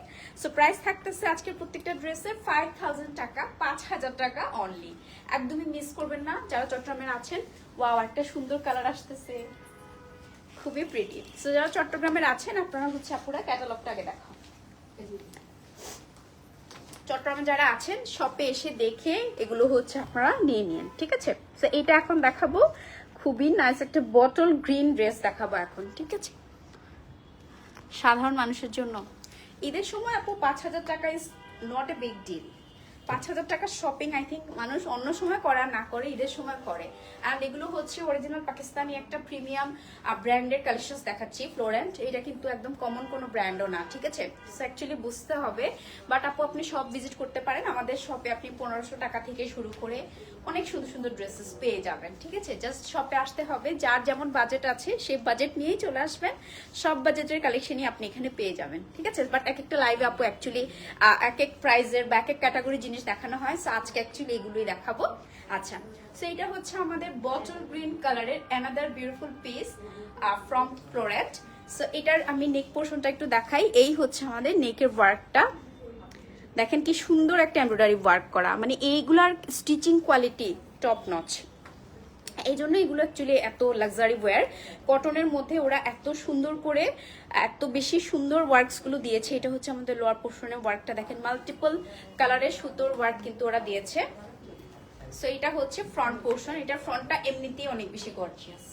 সো প্রাইস থাকতেছে আজকের প্রত্যেকটা ড্রেসের 5000 টাকা, 5000 টাকা অনলি, একদমই মিস করবেন না যারা চট্টগ্রামের আছেন। ওয়াও, একটা সুন্দর কালার আসতেছে, খুবই প্রিটি। সো যারা চট্টগ্রামের আছেন আপনারা হচ্ছে আপুরা ক্যাটালগটা আগে দেখাও। চট্টগ্রামে যারা আছেন শপে এসে দেখে এগুলো হচ্ছে আপনারা নিয়ে নিন, ঠিক আছে। তো এটা এখন দেখাবো, খুবই নাইস একটা বটল গ্রিন ড্রেস দেখাবো এখন, ঠিক আছে, সাধারণ মানুষের জন্য। ঈদের সময় আপু 5000 টাকা is not a big deal. 5000 টাকা শপিং আই থিঙ্ক মানুষ অন্য সময় করে আর না করে ঈদের সময় করে। অ্যান্ড এগুলো হচ্ছে অরিজিনাল পাকিস্তানি একটা প্রিমিয়াম ব্র্যান্ডের কালেকশনস দেখাচ্ছি, ফ্লোরেন্ট। এটা কিন্তু একদম কমন কোনো ব্র্যান্ডও না, ঠিক আছে, অ্যাকচুয়ালি বুঝতে হবে। বাট আপু আপনি সব ভিজিট করতে পারেন আমাদের শপে, আপনি 1500 টাকা থেকে শুরু করে অনেক সুন্দর সুন্দর ড্রেসেস পেয়ে যাবেন, ঠিক আছে। জাস্ট শপে আসতে হবে, যার যেমন বাজেট আছে সেই বাজেট নিয়েই চলে আসবেন, সব বাজেটের কালেকশনই আপনি এখানে পেয়ে যাবেন, ঠিক আছে। বাট এক একটা লাইভে আপু অ্যাকচুয়ালি এক এক প্রাইসের বা এক এক ক্যাটাগরি জিনিস দেখানো হয়, সো আজকে অ্যাকচুয়ালি এগুলোই দেখাবো। আচ্ছা, সো এটা হচ্ছে আমাদের বটল গ্রিন কালারের another beautiful piece from Florent. So এটার আমি নেক পোর্শনটা একটু দেখাই। এই হচ্ছে আমাদের নেকের ওয়ার্কটা, দেখেন কি সুন্দর একটা এমব্রয়ডারি ওয়ার্ক করা, মানে এইগুলার স্টিচিং কোয়ালিটি টপ নচ, এই জন্য এগুলো অ্যাকচুয়ালি এত লাক্সারি ওয়্যার। কটনের মধ্যে ওরা এত সুন্দর করে এত বেশি সুন্দর ওয়ার্কসগুলো দিয়েছে। এটা হচ্ছে আমাদের লোয়ার পোর্শনের ওয়ার্কটা, দেখেন মাল্টিপল কালারের সুতোর ওয়ার্ক কিন্তু ওরা দিয়েছে। সো এটা হচ্ছে ফ্রন্ট পোর্শন, এটা ফ্রন্টটা এমনিতেই অনেক বেশি গর্জিয়াস।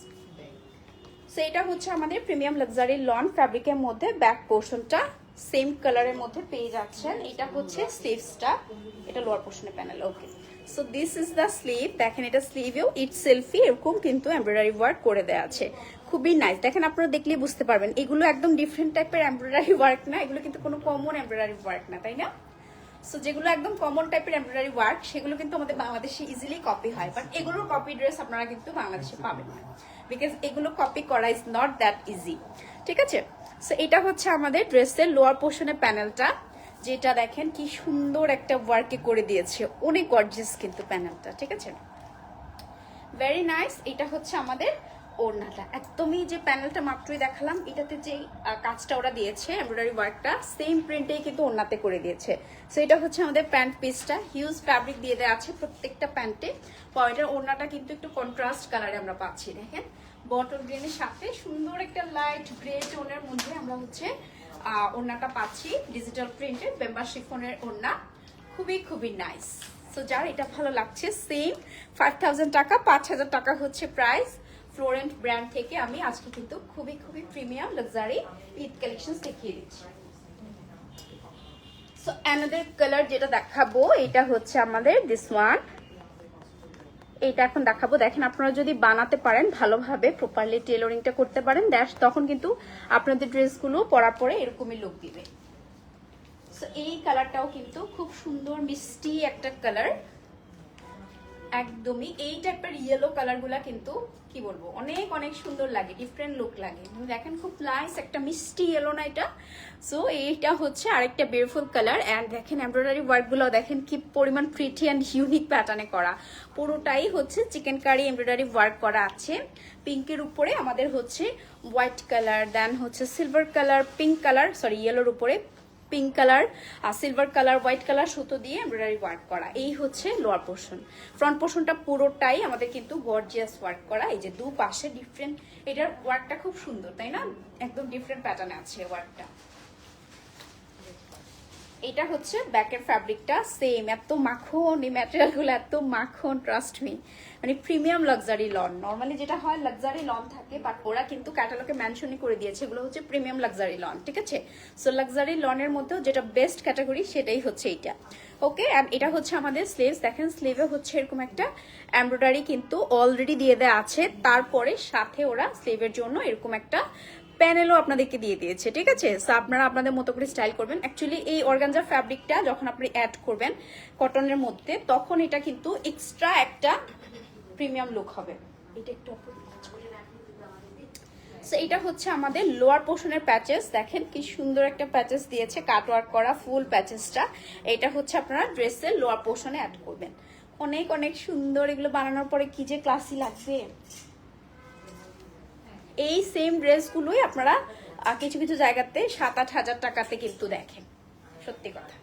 সো এটা হচ্ছে আমাদের প্রিমিয়াম লাক্সারি লন ফ্যাব্রিকের মধ্যে ব্যাক পোর্শনটা সেম কালারের মধ্যে পেয়ে যাচ্ছেন। এটা হচ্ছে স্লিভসটা, এটা লোয়ার পোর্শনের panel. Okay, so this is the sleeve, দেখেন এটা স্লিভেও ইট সেলফি এরকম কিন্তু এমব্রয়ডারি ওয়ার্ক করে দেওয়া আছে, খুবই নাইস। দেখেন আপনারা দেখলেই বুঝতে পারবেন এগুলো একদম ডিফারেন্ট টাইপের এমব্রয়ডারি ওয়ার্ক না, এগুলো কিন্তু কোনো কমন এমব্রয়ডারি ওয়ার্ক না, তাই না। সো যেগুলো একদম কমন টাইপের এমব্রয়ডারি ওয়ার্ক সেগুলো কিন্তু আমাদের বাংলাদেশে ইজিলি কপি হয়, বাট এগুলোর কপি ড্রেস আপনারা কিন্তু বাংলাদেশে পাবেন না, বিকজ এগুলো কপি করা ইজ নট দ্যাট ইজি, ঠিক আছে। সো এটা হচ্ছে আমাদের ড্রেসের লোয়ার পোর্শনের প্যানেলটা, যেটা দেখেন কি সুন্দর একটা ওয়ার্কে করে দিয়েছে, অনেক গর্জিয়াস কিন্তু প্যানেলটা, ঠিক আছে, ভেরি নাইস। এটা হচ্ছে আমাদের ওড়নাটা, একদমই যে প্যানেলটা মাত্রই দেখালাম এটাতে যে কাজটা ওরা দিয়েছে এমব্রয়ডারি ওয়ার্কটা সেম প্রিন্টেই কিন্তু ওড়নাতে করে দিয়েছে। সো এটা হচ্ছে আমাদের প্যান্ট পিসটা, হিউজ ফ্যাব্রিক দিয়ে দেওয়া আছে প্রত্যেকটা প্যান্টে। পয়েন্টের ওড়নাটা কিন্তু একটু কন্ট্রাস্ট কালারে আমরা পাচ্ছি, দেখেন বটল গ্রিনের সাথে সুন্দর একটা লাইট গ্রে টোনের মধ্যে আমরা হচ্ছে ওড়নাটা পাচ্ছি, ডিজিটাল প্রিন্টেড বেম্বার শিফনের ওড়না, খুবই খুবই নাইস। সো যার এটা ভালো লাগছে সেম 5000 টাকা, 5000 টাকা হচ্ছে প্রাইস ফ্লোরেন্ট ব্র্যান্ড থেকে আমি আজকে কিন্তু খুবই খুবই প্রিমিয়াম লাক্সারি ঈদ কালেকশনস দেখিয়ে দিচ্ছি। সো অ্যানাদার কালার যেটা দেখাবো এটা হচ্ছে আমাদের দিস ওয়ান। এটা এখন দেখাবো। দেখেন আপনারা যদি বানাতে পারেন ভালোভাবে প্রপারলি টেলরিংটা করতে পারেন তখন কিন্তু আপনাদের ড্রেসগুলো পরার পরে এরকমই লুক দিবে। সো এই কালারটাও কিন্তু খুব সুন্দর মিষ্টি একটা কালার, একদমই এই টাইপের ইয়েলো কালারগুলা কিন্তু কি বলবো অনেক অনেক সুন্দর লাগে, ডিফারেন্ট লুক লাগে। দেখেন খুব নাইস একটা মিষ্টি ইয়েলো না এটা। সো এইটা হচ্ছে আরেকটা বিউটিফুল কালার। অ্যান্ড দেখেন এমব্রয়ডারি ওয়ার্কগুলো দেখেন কি পরিমাণ প্রিটি অ্যান্ড ইউনিক প্যাটার্নে করা, পুরোটাই হচ্ছে চিকেন কারি এমব্রয়ডারি ওয়ার্ক করা আছে। পিঙ্কের উপরে আমাদের হচ্ছে হোয়াইট কালার, দেন হচ্ছে silver colour, pink colour sorry ইয়েলোর উপরে পিঙ্ক কালার আর সিলভার কালার হোয়াইট কালার সুতো দিয়ে এমব্রয়ডারি ওয়ার্ক করা। এই হচ্ছে লোয়ার পোর্শন। ফ্রন্ট পোর্শনটা পুরোটাই আমাদের কিন্তু গর্জিয়াস ওয়ার্ক করা। এই যে দুপাশে ডিফারেন্ট, এটার ওয়ার্কটা খুব সুন্দর তাই না, একদম ডিফারেন্ট প্যাটার্নে আছে ওয়ার্কটা। এটা হচ্ছে ব্যাকের ফ্যাব্রিকটা সেম, এত মাখন, এই ম্যাটেরিয়ালগুলো এত মাখন, ট্রাস্ট মি। মানে প্রিমিয়াম লাক্সারি লন, নর্মালি যেটা হয় লাক্সারি লন থাকে, বাট ওরা কিন্তু ক্যাটালগে মেনশনই করে দিয়েছে এগুলো হচ্ছে প্রিমিয়াম লাক্সারি লন, ঠিক আছে। সো লাক্সারি লনের মধ্যেও যেটা বেস্ট ক্যাটাগরি সেটাই হচ্ছে এইটা, ওকে। অ্যান্ড এটা হচ্ছে আমাদের স্লিভস। দেখেন স্লিভে হচ্ছে এরকম একটা এমব্রয়ডারি কিন্তু অলরেডি দিয়ে দেওয়া আছে, তারপরে সাথে ওরা স্লিভের জন্য এরকম একটা প্যানেলও আপনাদেরকে দিয়ে দিয়েছে, ঠিক আছে। সো আপনারা আপনাদের মতো করে স্টাইল করবেন। অ্যাকচুয়ালি এই অর্গানজা ফ্যাব্রিকটা যখন আপনি অ্যাড করবেন কটনের মধ্যে তখন এটা কিন্তু এক্সট্রা একটা প্রিমিয়াম লুক হবে। এটা একটু সো এটা হচ্ছে আমাদের লোয়ার পোর্শনের প্যাচেস। দেখেন কি সুন্দর একটা প্যাচেস দিয়েছে, কাটওয়ার্ক করা ফুল প্যাচেসটা। এটা হচ্ছে আপনারা ড্রেসের লোয়ার পোর্শনে অ্যাড করবেন। অনেক অনেক সুন্দর, এগুলো বানানোর পরে কি যে ক্লাসি লাগবে। এই সেম ড্রেসগুলোই আপনারা কিছু কিছু জায়গাতে 7-8 হাজার টাকাতে কিন্তু দেখেন, সত্যি কথা।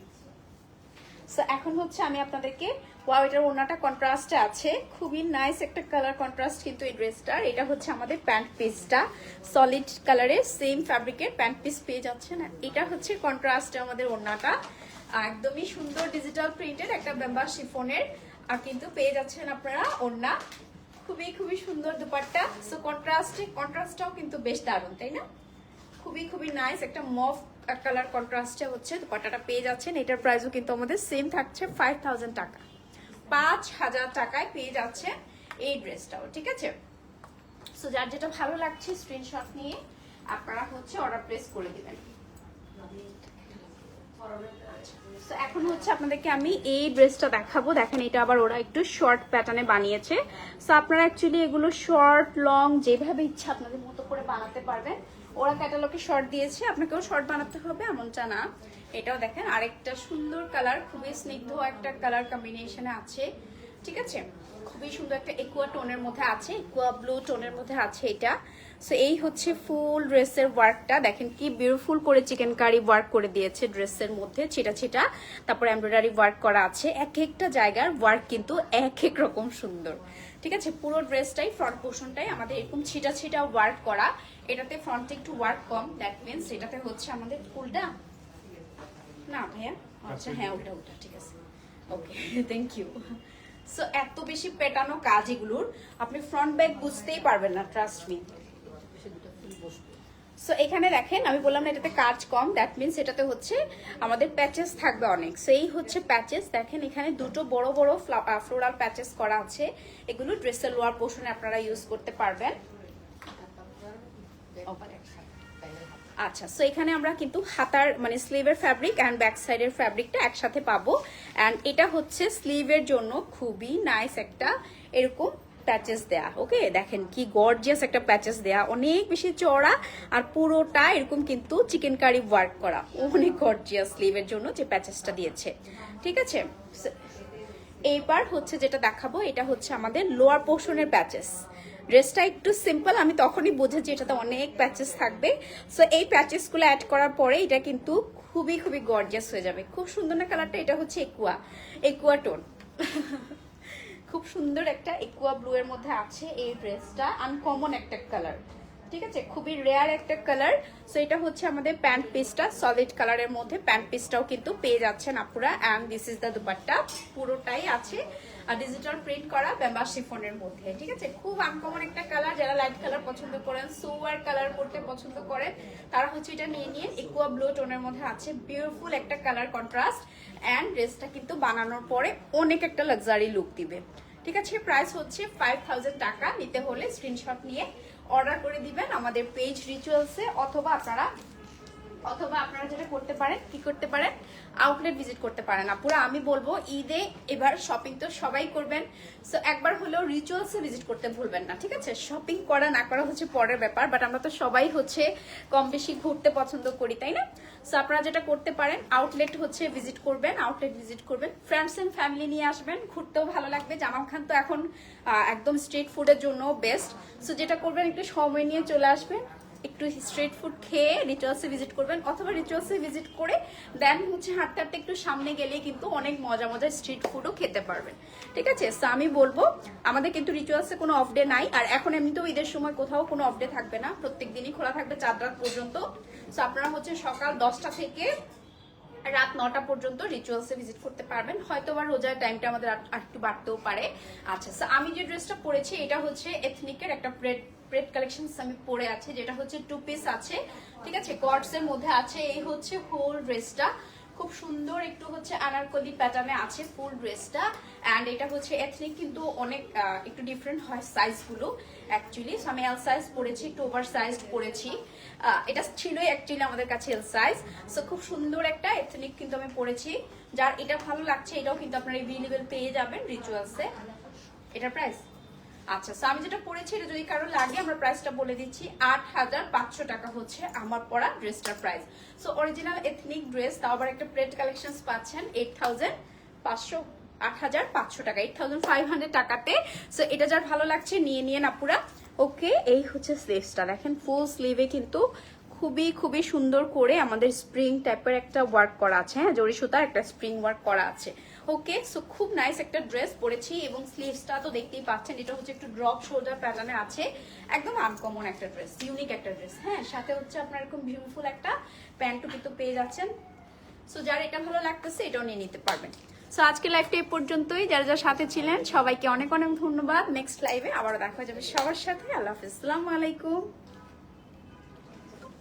সো এখন হচ্ছে আমি আপনাদেরকে ওয়াও, এটার ওড়নাটা কন্ট্রাস্টে আছে, খুবই নাইস একটা কালার কন্ট্রাস্ট কিন্তু এই ড্রেসটার। এটা হচ্ছে আমাদের প্যান্ট পিসটা, সলিড কালারের সেম ফ্যাব্রিকের প্যান্ট পিস পেয়ে যাচ্ছেন। এটা হচ্ছে কন্ট্রাস্টে আমাদের ওড়নাটা, একদমই সুন্দর ডিজিটাল প্রিন্টেড একটা বেম্বা শিফনের আর কিন্তু পেয়ে যাচ্ছেন আপনারা ওড়না, খুবই খুবই সুন্দর দুপাট্টা। সো কন্ট্রাস্টটাও কিন্তু বেশ দারুণ তাই না, খুবই খুবই নাইস একটা মফ কালার কন্ট্রাস্টে হচ্ছে দুপাট্টাটা পেয়ে যাচ্ছেন। এটার প্রাইসও কিন্তু আমাদের সেম থাকছে 5000 টাকা, 5000 টাকায় পেয়ে যাচ্ছে এই ড্রেসটাও, ঠিক আছে। সো যার যেটা ভালো লাগছে স্ক্রিনশট নিয়ে আপনারা হচ্ছে অর্ডার প্লেস করে দিবেন। তো এখন হচ্ছে আপনাদেরকে আমি এই ড্রেসটা দেখাবো। দেখেন এটা আবার ওরা একটু শর্ট প্যাটার্নে বানিয়েছে। সো আপনারা অ্যাকচুয়ালি এগুলো শর্ট লং যেভাবে ইচ্ছা আপনাদের মতো করে বানাতে পারবেন। ওরা ক্যাটালগে শর্ট দিয়েছে, আপনাকেও শর্ট বানাতে হবে এমনটা না। এটাও দেখেন আরেকটা সুন্দর কালার, খুবই স্নিগ্ধ একটা কালার কম্বিনেশনে আছে, ঠিক আছে। খুবই সুন্দর একটা একুয়া টোনের মধ্যে আছে, একুয়া ব্লু টোনের মধ্যে আছে এটা। সো এই হচ্ছে ফুল ড্রেসের ওয়ার্কটা, দেখেন কি বিউটিফুল করে চিকেন কারি ওয়ার্ক করে দিয়েছে ড্রেসের মধ্যে, ছিটা ছিটা, তারপর এমব্রয়ডারি ওয়ার্ক করা আছে। এক একটা জায়গার ওয়ার্ক কিন্তু এক এক রকম সুন্দর, ঠিক আছে। পুরো ড্রেসটাই ফ্রন্ট পোর্শনটাই আমাদের এরকম ছিটা ছিটা ওয়ার্ক করা। এটাতে ফ্রন্টে একটু ওয়ার্ক কম, দ্যাট মিনস এটাতে হচ্ছে আমাদের ফুলটা না ভাইয়া, আচ্ছা হ্যাঁ ওটা ওটা ঠিক আছে, ওকে থ্যাংক ইউ। সো এত বেশি পেটানো কাজ এগুলোর, আপনি ফ্রন্ট ব্যাক বুঝতেই পারবেন না, ট্রাস্ট মি। সো এখানে দেখেন আমি বললাম না এটাতে কাজ কম, দ্যাট মিনস এটাতে হচ্ছে আমাদের প্যাচেস থাকবে অনেক। সো এই হচ্ছে প্যাচেস, দেখেন এখানে দুটো বড় বড় ফ্লোরাল প্যাচেস করা আছে। এগুলো ড্রেসের লোয়ার পোর্শনে আপনারা ইউজ করতে পারবেন। আচ্ছা, সো এখানে আমরা কিন্তু হাতার মানে স্লিভের ফ্যাব্রিক অ্যান্ড ব্যাক সাইডের ফ্যাব্রিকটা একসাথে পাবো। অ্যান্ড এটা হচ্ছে স্লিভের জন্য খুবই নাইস একটা এরকম প্যাচেস দেয়া, ওকে। দেখেন কি গর্জিয়াস একটা প্যাচেস দেয়া, অনেক বেশি চওড়া আর পুরোটা এরকম কিন্তু চিকেন কারি ওয়ার্ক করা, অনেক গর্জিয়াস স্লিভের জন্য যে প্যাচেসটা দিয়েছে, ঠিক আছে। এইবার হচ্ছে যেটা দেখাবো এটা হচ্ছে আমাদের লোয়ার পোর্শনের প্যাচেস। ড্রেসটা একটু সিম্পল, আমি তখনই বুঝেছি এটাতে অনেক প্যাচেস থাকবে। সো এই প্যাচেসগুলো অ্যাড করার পরে এটা কিন্তু খুবই খুবই গর্জিয়াস হয়ে যাবে। খুব সুন্দর না কালারটা, এটা হচ্ছে একুয়া টোন খুব সুন্দর একটা একুয়া ব্লু এর মধ্যে আছে এই ড্রেসটা, আনকমন একটা কালার, ঠিক আছে, খুবই রেয়ার একটা কালার। সো এটা হচ্ছে আমাদের প্যান্ট পিসটা, সলিড কালারের মধ্যে প্যান্ট পিসটাও কিন্তু পেয়ে যাচ্ছেন আপুরা। And this is the dupatta, পুরোটাই আছে ডিজিটাল প্রিন্ট করা বেম্বা শিফনের মধ্যে, ঠিক আছে? খুব আনকমন একটা কালার, যারা লাইট কালার পছন্দ করেন, সোয়ার কালার পরতে পছন্দ করেন, তারা হচ্ছে এটা নিয়ে নিয়ে। একুয়া ব্লু টোনের মধ্যে আছে, বিউটিফুল একটা কালার কন্ট্রাস্ট, অ্যান্ড ড্রেসটা কিন্তু বানানোর পরে অনেক একটা লাক্সারি লুক দিবে, ঠিক আছে? প্রাইস হচ্ছে 5000 টাকা। নিতে হলে স্ক্রিনশট নিয়ে অর্ডার করে দিবেন আমাদের পেজ রিচুয়ালসে, অথবা আপনারা যেটা করতে পারেন, কি করতে পারেন, আউটলেট ভিজিট করতে পারেন। আপুরা আমি বলবো ঈদে এবার শপিং তো সবাই করবেন, সো একবার হলেও রিচুয়ালসে ভিজিট করতে ভুলবেন না, ঠিক আছে? শপিং করা না করা হচ্ছে পরের ব্যাপার, বাট আমরা তো সবাই হচ্ছে কম বেশি ঘুরতে পছন্দ করি, তাই না? সো আপনারা যেটা করতে পারেন, আউটলেট হচ্ছে ভিজিট করবেন, ফ্রেন্ডস এন্ড ফ্যামিলি নিয়ে আসবেন, ঘুরতেও ভালো লাগবে। জামাল খান তো এখন একদম স্ট্রিট ফুডের জন্য বেস্ট। সো যেটা করবেন, একটু সময় নিয়ে চলে আসবেন, একটু স্ট্রিট ফুড খেয়ে রিচুয়ালসে ভিজিট করবেন, অথবা রিচুয়ালসে ভিজিট করে দেন হচ্ছে হাঁটতে হাঁটতে একটু সামনে গেলে কিন্তু অনেক মজা মজার স্ট্রিট ফুডও খেতে পারবেন, ঠিক আছে? সো আমি বলবো আমাদের কিন্তু রিচুয়ালসে কোনো অফ ডে নাই, আর এখন এমনিতেও ঈদের সময় কোথাও কোনো অফ ডে থাকবে না, প্রত্যেক দিনই খোলা থাকবে 4 রাত পর্যন্ত। সো আপনারা হচ্ছে সকাল 10টা থেকে রাত 9টা পর্যন্ত রিচুয়ালসে ভিজিট করতে পারবেন। হয়তো বা রোজার টাইমটা আমাদের একটু বাড়তেও পারে। আচ্ছা, সো আমি যে ড্রেসটা পরেছি এটা হচ্ছে এথনিকের একটা প্রেড কালেকশন আমি পরে আছি, যেটা হচ্ছে 2 পিস আছে, ঠিক আছে? কর্ডস এর মধ্যে আছে। এই হচ্ছে হোল ড্রেসটা, খুব সুন্দর একটু হচ্ছে আনারকলি প্যাটার্নে আছে ফুল ড্রেসটা, অ্যান্ড এটা হচ্ছে এথনিক, কিন্তু অনেক একটু ডিফারেন্ট হয় সাইজগুলো অ্যাকচুয়ালি। সো আমি এল সাইজ পরেছি, একটু ওভার সাইজড পরেছি, এটা ছিলই অ্যাকচুয়ালি আমাদের কাছে এল সাইজ। সো খুব সুন্দর একটা এথনিক কিন্তু আমি পরেছি, যার এটা ভালো লাগছে এটাও কিন্তু আপনারা এভেলেবেল পেয়ে যাবেন রিচুয়ালসে। এটার প্রাইস, আচ্ছা, সো আমি যেটা পরেছি এটা যদি কারো লাগে আমরা প্রাইসটা বলে দিচ্ছি, 8500 টাকা হচ্ছে আমার পরা ড্রেসটার price. So original ethnic dress, তাও আবার একটা প্রেড কালেকশনস পাচ্ছেন 8500 টাকা, 8500 টাকাতে। সো এটা যার ভালো লাগছে নিয়ে নিয়ে না পুরা। ওকে, এই হচ্ছে স্লিভসটা, দেখেন ফুল স্লিভে কিন্তু খুবই সুন্দর করে আমাদের স্প্রিং টাইপের একটা ওয়ার্ক করা আছে, হ্যাঁ, জরি সুতার একটা স্প্রিং ওয়ার্ক করা আছে। ওকে, সো খুব নাইস একটা ড্রেস পরেছি, এবং স্লিভসটা তো দেখতেই পাচ্ছেন, এটা হচ্ছে একটু ড্রপ শোল্ডার প্যাটার্নে আছে, একদম আনকমন একটা ড্রেস, ইউনিক একটা ড্রেস, হ্যাঁ। সাথে হচ্ছে আপনার এরকম বিউটিফুল একটা প্যান্টও কিন্তু পেয়ে যাচ্ছেন। সো যার এটা ভালো লাগতেছে এটাও নিয়ে নিতে পারবেন। সো আজকে লাইভটা এই পর্যন্তই, যারা যারা সাথে ছিলেন সবাইকে অনেক অনেক ধন্যবাদ। নেক্সট লাইভে আবার দেখা যাবে সবার সাথে। আল্লাহ হাফেজ, আসসালামু আলাইকুম।